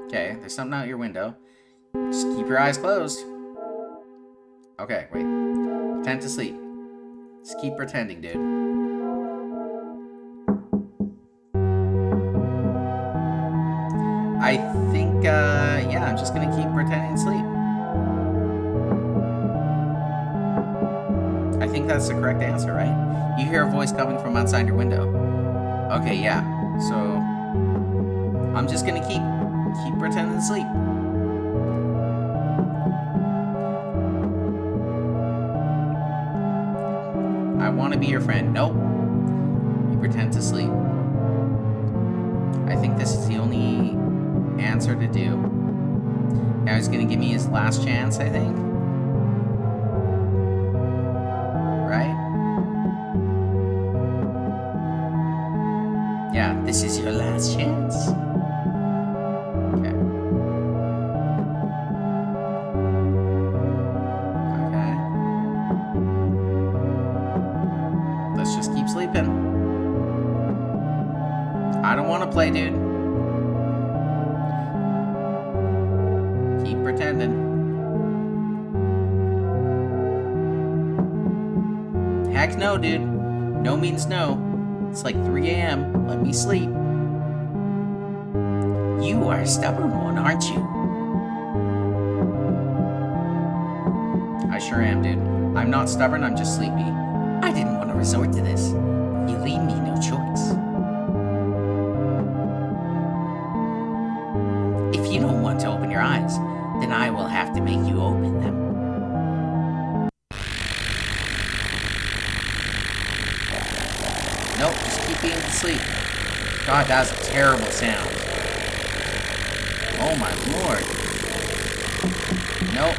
Okay, there's something out your window. Just keep your eyes closed. Okay, wait. Pretend to sleep. Just keep pretending, dude. I think, yeah, I'm just gonna keep pretending to sleep. I think that's the correct answer, right? You hear a voice coming from outside your window. Okay, yeah. So I'm just gonna keep pretending to sleep. I want to be your friend. Nope. You pretend to sleep. I think this is the only answer to do. Now he's gonna give me his last chance, I think. Right? Yeah, this is your last chance. Okay. Okay. Let's just keep sleeping. I don't want to play, dude. Keep pretending. Heck no, dude. No means no. It's like 3 a.m. Let me sleep. You are a stubborn one, aren't you? I sure am, dude. I'm not stubborn, I'm just sleepy. I didn't want to resort to this. You leave me no choice. If you don't want to open your eyes, then I will have to make you open them. Nope, just keep being asleep. God, that was a terrible sound. Oh my lord. Nope.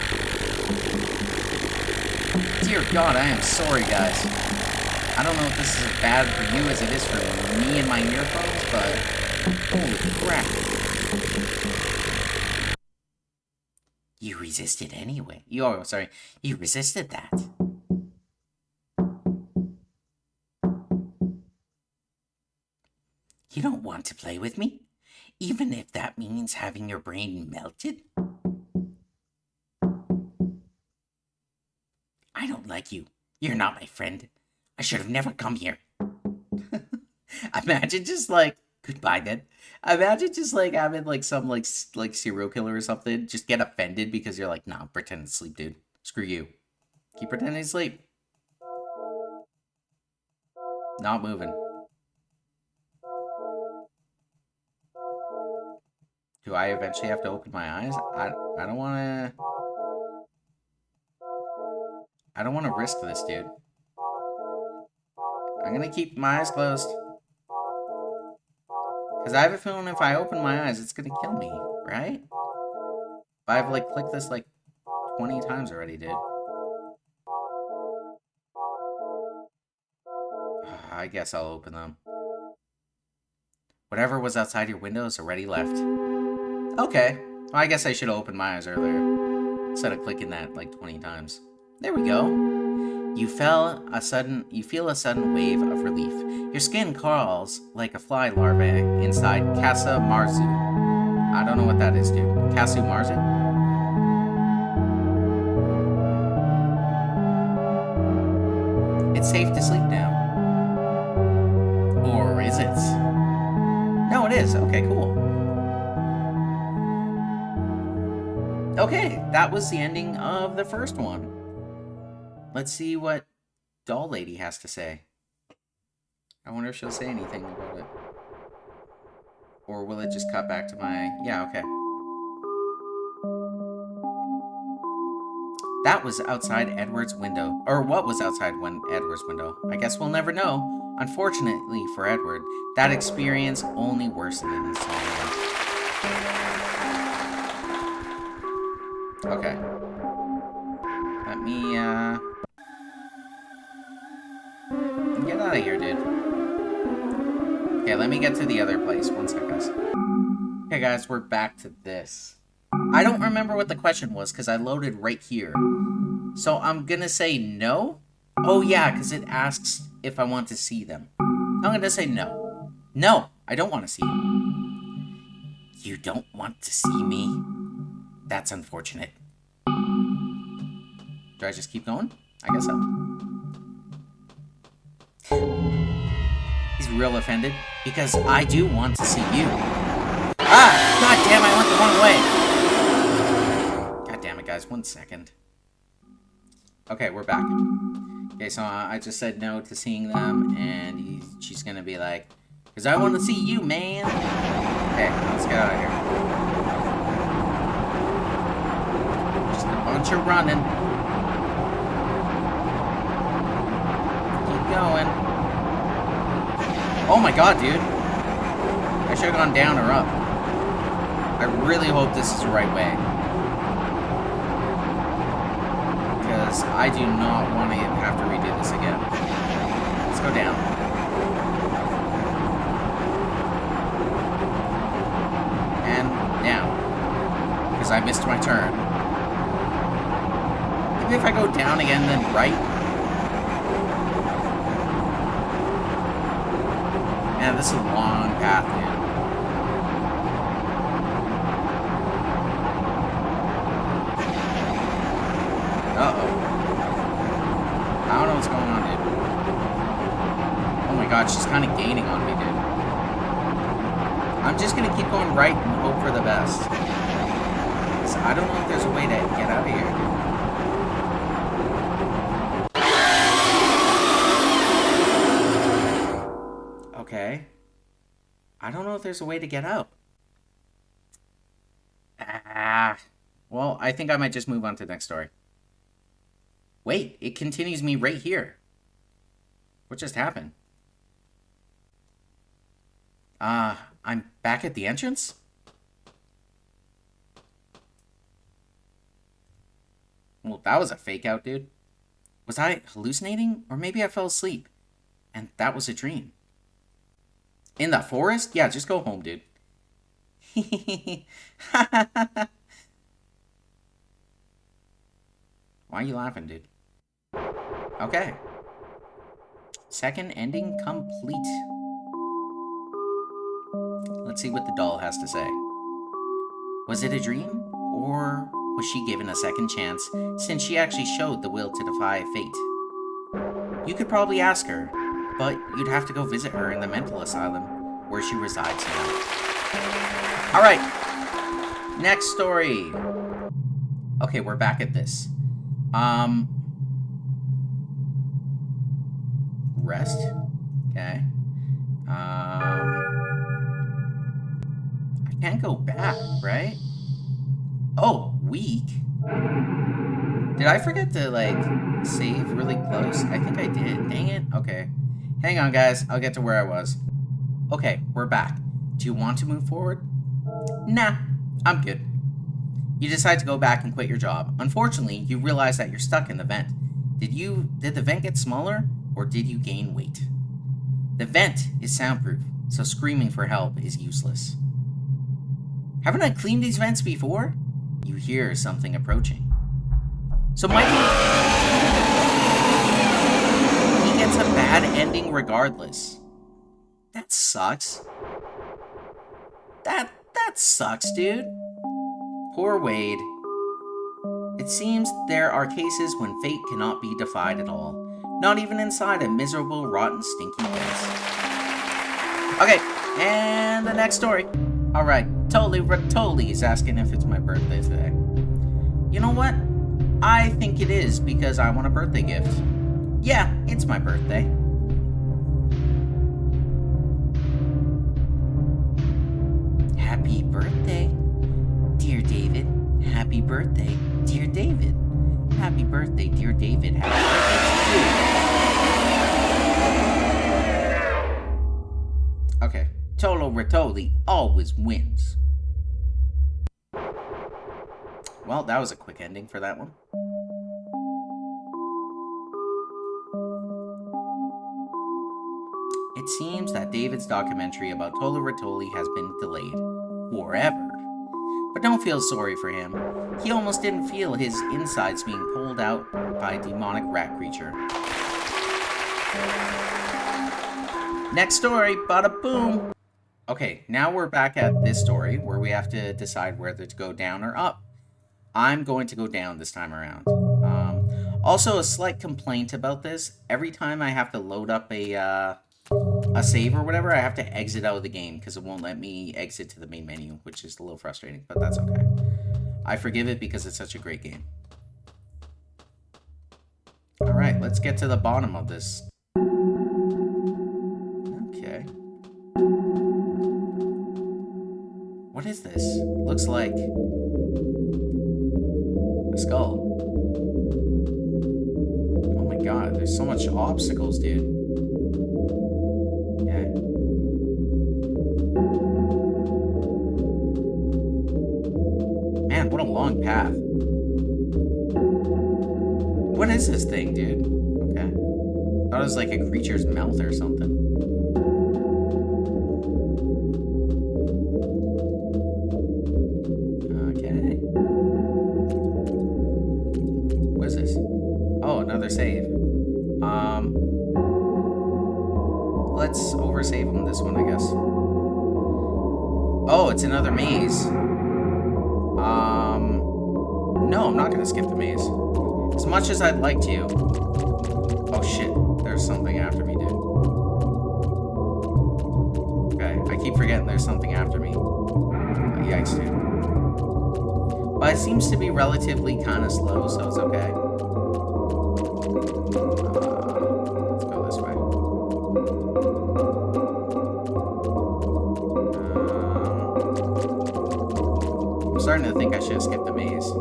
Dear God, I am sorry, guys. I don't know if this is as bad for you as it is for me and my earphones, but holy crap. You resisted anyway. You resisted that. You don't want to play with me? Even if that means having your brain melted? I don't like you. You're not my friend. I should have never come here. Imagine just like, goodbye then. Imagine just like having like some like serial killer or something just get offended because you're like, nah, pretend to sleep, dude. Screw you. Keep pretending to sleep. Not moving. Do I eventually have to open my eyes? I don't want to risk this, dude. I'm gonna keep my eyes closed. Because I have a feeling if I open my eyes, it's gonna kill me, right? But I've like clicked this like 20 times already, dude. I guess I'll open them. Whatever was outside your window is already left. Okay. Well, I guess I should have opened my eyes earlier. Instead of clicking that like 20 times. There we go. You feel a sudden wave of relief. Your skin crawls like a fly larvae inside Casa Marzu. I don't know what that is, dude. Casu Marzu? It's safe to sleep now. Or is it? No, it is. Okay, cool. Okay, that was the ending of the first one. Let's see what Doll Lady has to say. I wonder if she'll say anything about it. Or will it just cut back to my... Yeah, okay. That was outside Edward's window. Or what was outside Edward's window? I guess we'll never know. Unfortunately for Edward, that experience only worsened in insomnia. Okay. Let me, get out of here, dude. Okay, let me get to the other place. One sec, guys. Okay, guys, we're back to this. I don't remember what the question was, because I loaded right here. So I'm gonna say no? Oh, yeah, because it asks if I want to see them. I'm gonna say no. No, I don't want to see you. You don't want to see me? That's unfortunate. Do I just keep going? I guess so. He's real offended because I do want to see you. Ah! God damn, I went the wrong way. God damn it, guys. 1 second. Okay, we're back. Okay, so I just said no to seeing them, and she's gonna be like, because I want to see you, man. Okay, let's get out of here. Just a bunch of running. Going. Oh my god, dude. I should have gone down or up. I really hope this is the right way. Because I do not want to have to redo this again. Let's go down. And down. Because I missed my turn. Maybe if I go down again, then right. Man, this is a long path, dude. Uh-oh. I don't know what's going on, dude. Oh my god, she's kind of gaining on me, dude. I'm just gonna keep going right and hope for the best. So I don't know if there's a way to get out of here, dude. Okay. I don't know if there's a way to get out. Well, I think I might just move on to the next story. Wait, it continues me right here. What just happened? I'm back at the entrance? Well, that was a fake out, dude. Was I hallucinating? Or maybe I fell asleep. And that was a dream. In the forest? Yeah, just go home, dude. Why are you laughing, dude? Okay. Second ending complete. Let's see what the doll has to say. Was it a dream? Or was she given a second chance since she actually showed the will to defy fate? You could probably ask her, but you'd have to go visit her in the mental asylum where she resides now. Alright. Next story. Okay, we're back at this. Rest. Okay. I can't go back, right? Oh, weak. Did I forget to, like, save really close? I think I did. Dang it. Okay. Hang on, guys. I'll get to where I was. Okay, we're back. Do you want to move forward? Nah, I'm good. You decide to go back and quit your job. Unfortunately, you realize that you're stuck in the vent. Did the vent get smaller, or did you gain weight? The vent is soundproof, so screaming for help is useless. Haven't I cleaned these vents before? You hear something approaching. So Mikey, he gets a bad ending regardless. That sucks. That sucks, dude. Poor Wade. It seems there are cases when fate cannot be defied at all. Not even inside a miserable, rotten, stinky place. Okay, and the next story. Alright, totally is asking if it's my birthday today. You know what? I think it is because I want a birthday gift. Yeah, it's my birthday. Happy birthday, dear David. Happy birthday, dear David. Happy birthday, dear David. Happy birthday to you. Okay, Totally always wins. Well, that was a quick ending for that one. It seems that David's documentary about Tolo Ritoli has been delayed forever. But don't feel sorry for him. He almost didn't feel his insides being pulled out by a demonic rat creature. Next story, bada boom! Okay, now we're back at this story where we have to decide whether to go down or up. I'm going to go down this time around. Also, a slight complaint about this. Every time I have to load up a save or whatever, I have to exit out of the game because it won't let me exit to the main menu, which is a little frustrating, but that's okay. I forgive it because it's such a great game. Alright, let's get to the bottom of this. Okay. What is this? Looks like a skull. Oh my god, there's so much obstacles, dude. Yeah. Man, what a long path. What is this thing, dude? Okay. Thought it was like a creature's mouth or something. Okay. What is this? Oh, another save. Let's oversave on this one, I guess. Oh, it's another maze. No, I'm not gonna skip the maze. As much as I'd like to. Oh shit, there's something after me, dude. Okay, I keep forgetting there's something after me. Yikes, dude. But it seems to be relatively kind of slow, so it's okay. Let's go this way. I'm starting to think I should have skipped the maze.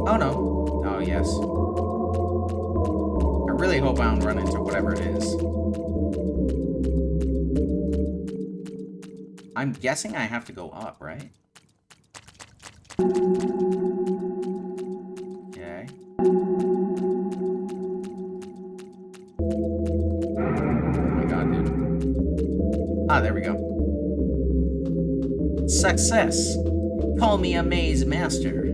Oh no. Oh yes. I really hope I don't run into whatever it is. I'm guessing I have to go up, right? Okay. Oh my god, dude. Ah, there we go. Success! Call me a maze master.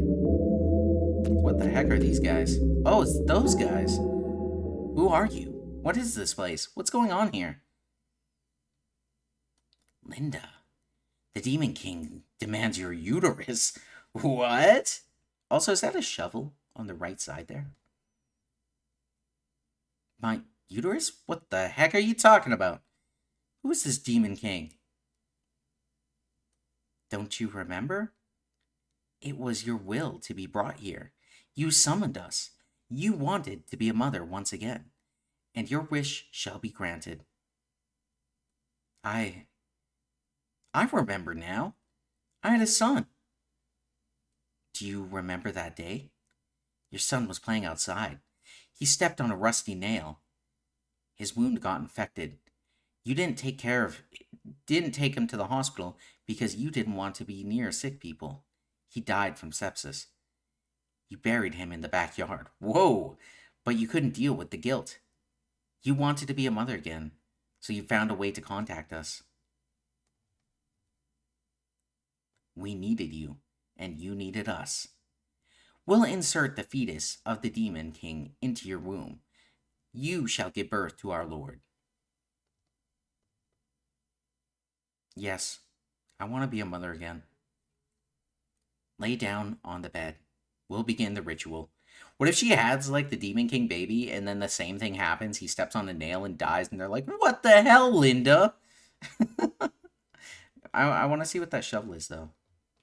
What the heck are these guys? Oh, it's those guys. Who are you? What is this place? What's going on here? Linda. The Demon King demands your uterus. What? Also, is that a shovel on the right side there? My uterus? What the heck are you talking about? Who is this Demon King? Don't you remember? It was your will to be brought here. You summoned us. You wanted to be a mother once again. And your wish shall be granted. I remember now. I had a son. Do you remember that day? Your son was playing outside. He stepped on a rusty nail. His wound got infected. You didn't take him to the hospital because you didn't want to be near sick people. He died from sepsis. You buried him in the backyard. Whoa! But you couldn't deal with the guilt. You wanted to be a mother again, so you found a way to contact us. We needed you, and you needed us. We'll insert the fetus of the Demon King into your womb. You shall give birth to our Lord. Yes, I want to be a mother again. Lay down on the bed. We'll begin the ritual. What if she has, like, the Demon King baby, and then the same thing happens? He steps on a nail and dies, and they're like, what the hell, Linda? I want to see what that shovel is, though.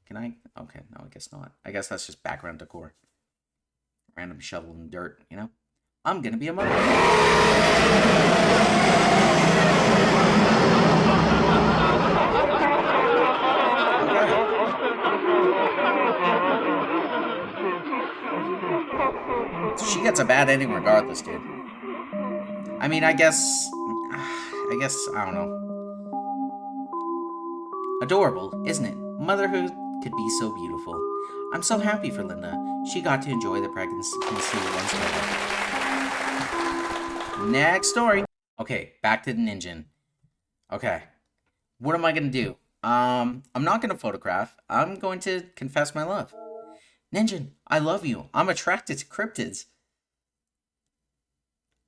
Can I? Okay, no, I guess not. I guess that's just background decor. Random shovel in dirt, you know? I'm gonna be a mother. So she gets a bad ending regardless, dude. I mean, I guess, I don't know. Adorable, isn't it? Motherhood could be so beautiful. I'm so happy for Linda. She got to enjoy the pregnancy once more. Next story. Okay, back to the Ningen. Okay, what am I gonna do? I'm not gonna photograph. I'm going to confess my love. Ningen, I love you. I'm attracted to cryptids.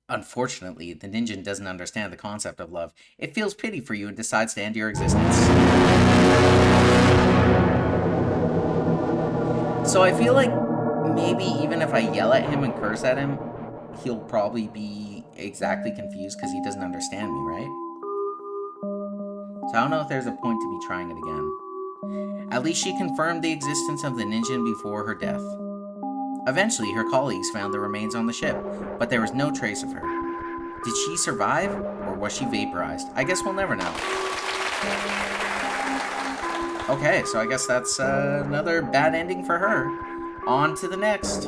Unfortunately, the Ningen doesn't understand the concept of love. It feels pity for you and decides to end your existence. So I feel like maybe even if I yell at him and curse at him, he'll probably be exactly confused because he doesn't understand me, right? So I don't know if there's a point to me trying it again. At least she confirmed the existence of the Ningen before her death. Eventually, her colleagues found the remains on the ship, but there was no trace of her. Did she survive, or was she vaporized? I guess we'll never know. Okay, so I guess that's another bad ending for her. On to the next.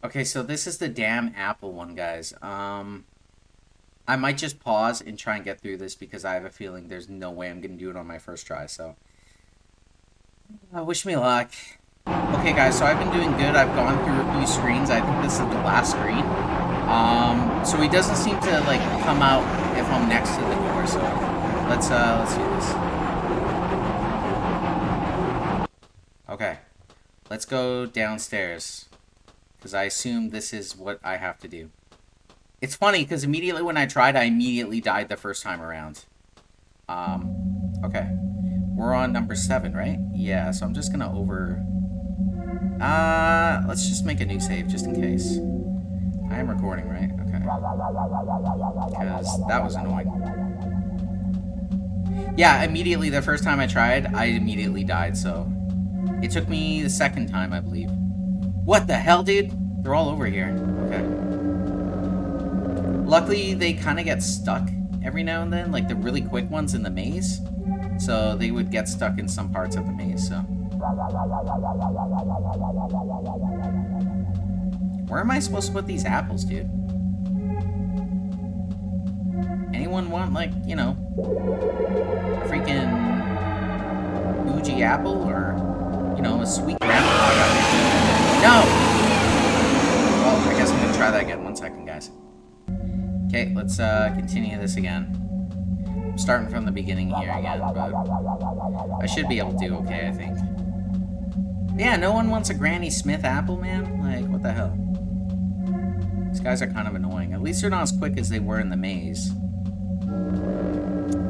Okay, so this is the damn apple one, guys. I might just pause and try and get through this because I have a feeling there's no way I'm going to do it on my first try, so... wish me luck. Okay, guys, so I've been doing good. I've gone through a few screens. I think this is the last screen. So he doesn't seem to, like, come out if I'm next to the door, so let's do this. Okay, let's go downstairs, because I assume this is what I have to do. It's funny, because immediately when I tried, I immediately died the first time around. Okay. We're on number 7, right? Yeah, so I'm just gonna let's just make a new save, just in case. I am recording, right? Okay. Because that was annoying. Yeah, immediately, the first time I tried, I immediately died, so... It took me the second time, I believe. What the hell, dude? They're all over here. Okay. Luckily, they kind of get stuck every now and then, like the really quick ones in the maze. So they would get stuck in some parts of the maze, so... Where am I supposed to put these apples, dude? Anyone want, like, you know, a freaking Fuji apple, or, you know, a sweet grandma? No! Well, I guess I'm gonna try that again. 1 second, guys. Okay, let's continue this again. I'm starting from the beginning here again, but I should be able to do okay, I think. Yeah, no one wants a Granny Smith apple, man? Like, what the hell? These guys are kind of annoying. At least they're not as quick as they were in the maze.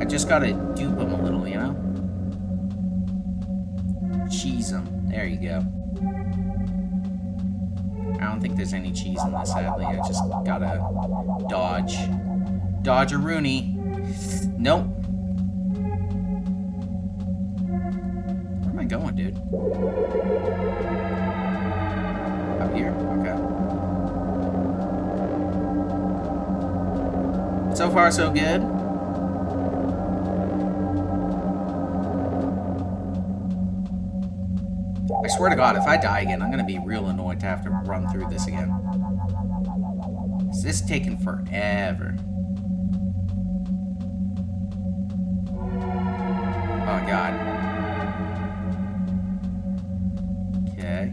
I just gotta dupe them a little, you know? Cheese them. There you go. I don't think there's any cheese in this, sadly. I just gotta dodge. Dodge a Rooney. Nope. Where am I going, dude? Up here? Okay. So far, so good. I swear to God, if I die again, I'm gonna be real annoyed to have to run through this again. This is taking forever. Oh, God. Okay.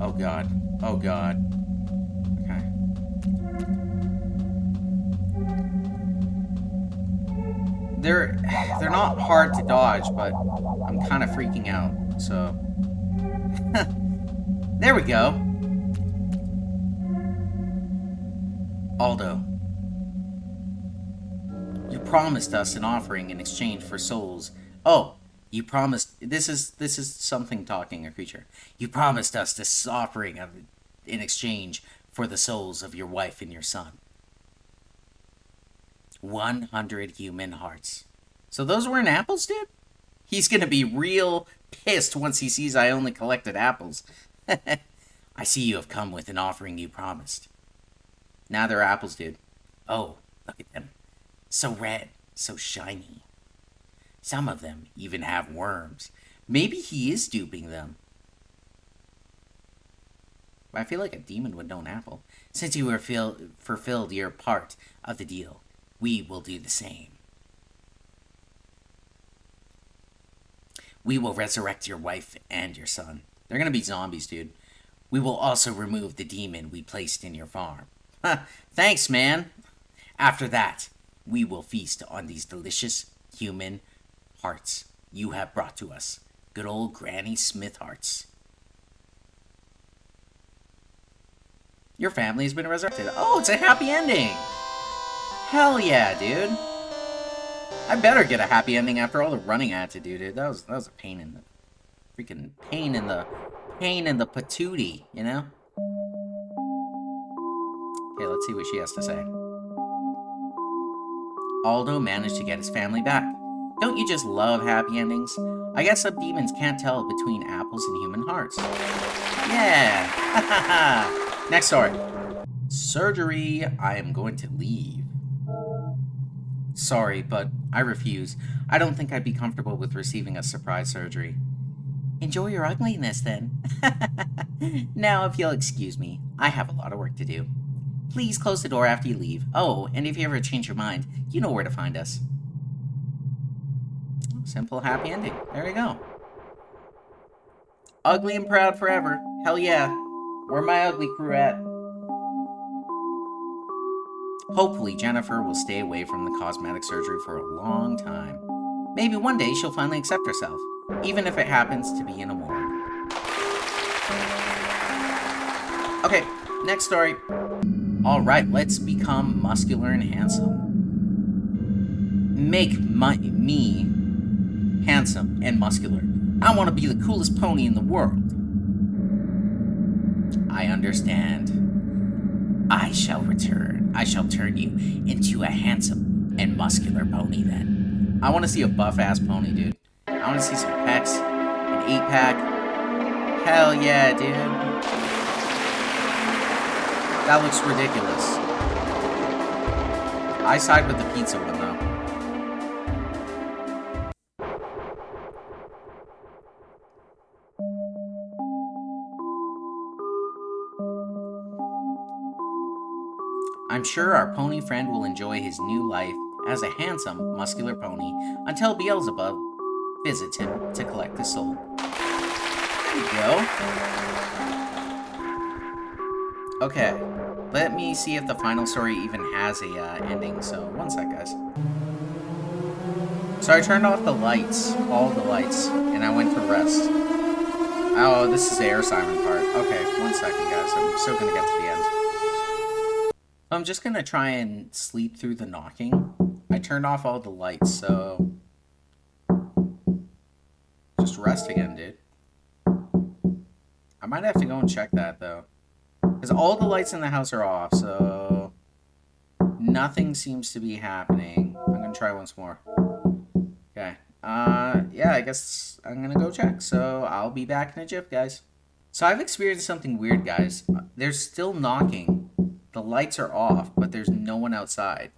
Oh, God. Oh, God. Okay. they're not hard to dodge, but I'm kind of freaking out. So there we go. Aldo, you promised us an offering in exchange for souls. Oh, you promised. This is something talking, a creature. You promised us this offering in exchange for the souls of your wife and your son. 100 human hearts. So those weren't apples, dude? He's gonna be real pissed once he sees I only collected apples. I see you have come with an offering you promised. Now they're apples, dude. Oh, look at them. So red, so shiny. Some of them even have worms. Maybe he is duping them. I feel like a demon would know an apple. Since you fulfilled your part of the deal, we will do the same. We will resurrect your wife and your son. They're gonna be zombies, dude. We will also remove the demon we placed in your farm. Thanks, man. After that, we will feast on these delicious human hearts you have brought to us. Good old Granny Smith hearts. Your family has been resurrected. Oh, it's a happy ending. Hell yeah, dude. I better get a happy ending after all the running I had to do, dude. That was a pain in the freaking pain in the patootie, you know? Okay, let's see what she has to say. Aldo managed to get his family back. Don't you just love happy endings? I guess some demons can't tell between apples and human hearts. Yeah! Next story. Surgery. I am going to leave. Sorry, but I refuse. I don't think I'd be comfortable with receiving a surprise surgery. Enjoy your ugliness, then. Now, if you'll excuse me, I have a lot of work to do. Please close the door after you leave. Oh, and if you ever change your mind, you know where to find us. Simple, happy ending. There you go. Ugly and proud forever. Hell yeah. Where my ugly crew at? Hopefully, Jennifer will stay away from the cosmetic surgery for a long time. Maybe one day she'll finally accept herself, even if it happens to be in a morgue. Okay, next story. Alright, let's become muscular and handsome. Make me handsome and muscular. I want to be the coolest pony in the world. I understand. I shall turn you into a handsome and muscular pony then. I want to see a buff-ass pony, dude. I want to see some pecs, an 8-pack. Hell yeah, dude. That looks ridiculous. I side with the pizza one, though. I'm sure our pony friend will enjoy his new life as a handsome, muscular pony until Beelzebub visits him to collect his soul. There you go. Okay, let me see if the final story even has a ending, so one sec, guys. So I turned off the lights, all the lights, and I went to rest. Oh, this is the air siren part. Okay, one second, guys, I'm still gonna get to the end. I'm just gonna try and sleep through the knocking. I turned off all the lights, so just rest again, dude. I might have to go and check that, though. Because all the lights in the house are off, so nothing seems to be happening. I'm going to try once more. Okay. Yeah, I guess I'm going to go check. So I'll be back in a jiff, guys. So I've experienced something weird, guys. There's still knocking. The lights are off, but there's no one outside.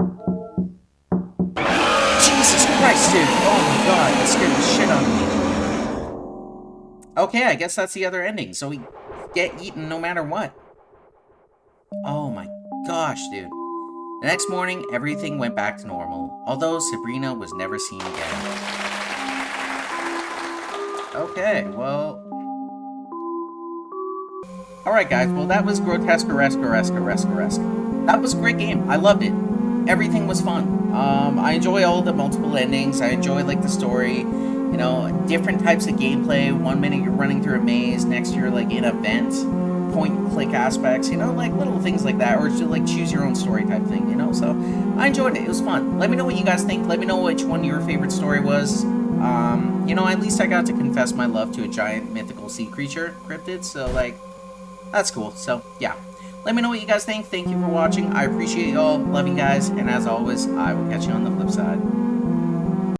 Jesus Christ, dude! Oh my god, that scared the shit out of me. Okay, I guess that's the other ending. So we get eaten no matter what. Oh my gosh, dude. The next morning, everything went back to normal, although Sabrina was never seen again. Okay, well... Alright guys, well that was Grotesqueresqueresque. That was a great game. I loved it. Everything was fun. I enjoy all the multiple endings. I enjoy like the story. You know, different types of gameplay. 1 minute you're running through a maze, next you're like in a vent, point and click aspects. You know, like little things like that, or just like choose your own story type thing. You know, so I enjoyed it. It was fun. Let me know what you guys think. Let me know which one your favorite story was. You know, at least I got to confess my love to a giant mythical sea creature cryptid. So like, that's cool. So yeah. Let me know what you guys think. Thank you for watching. I appreciate y'all. Love you guys. And as always, I will catch you on the flip side.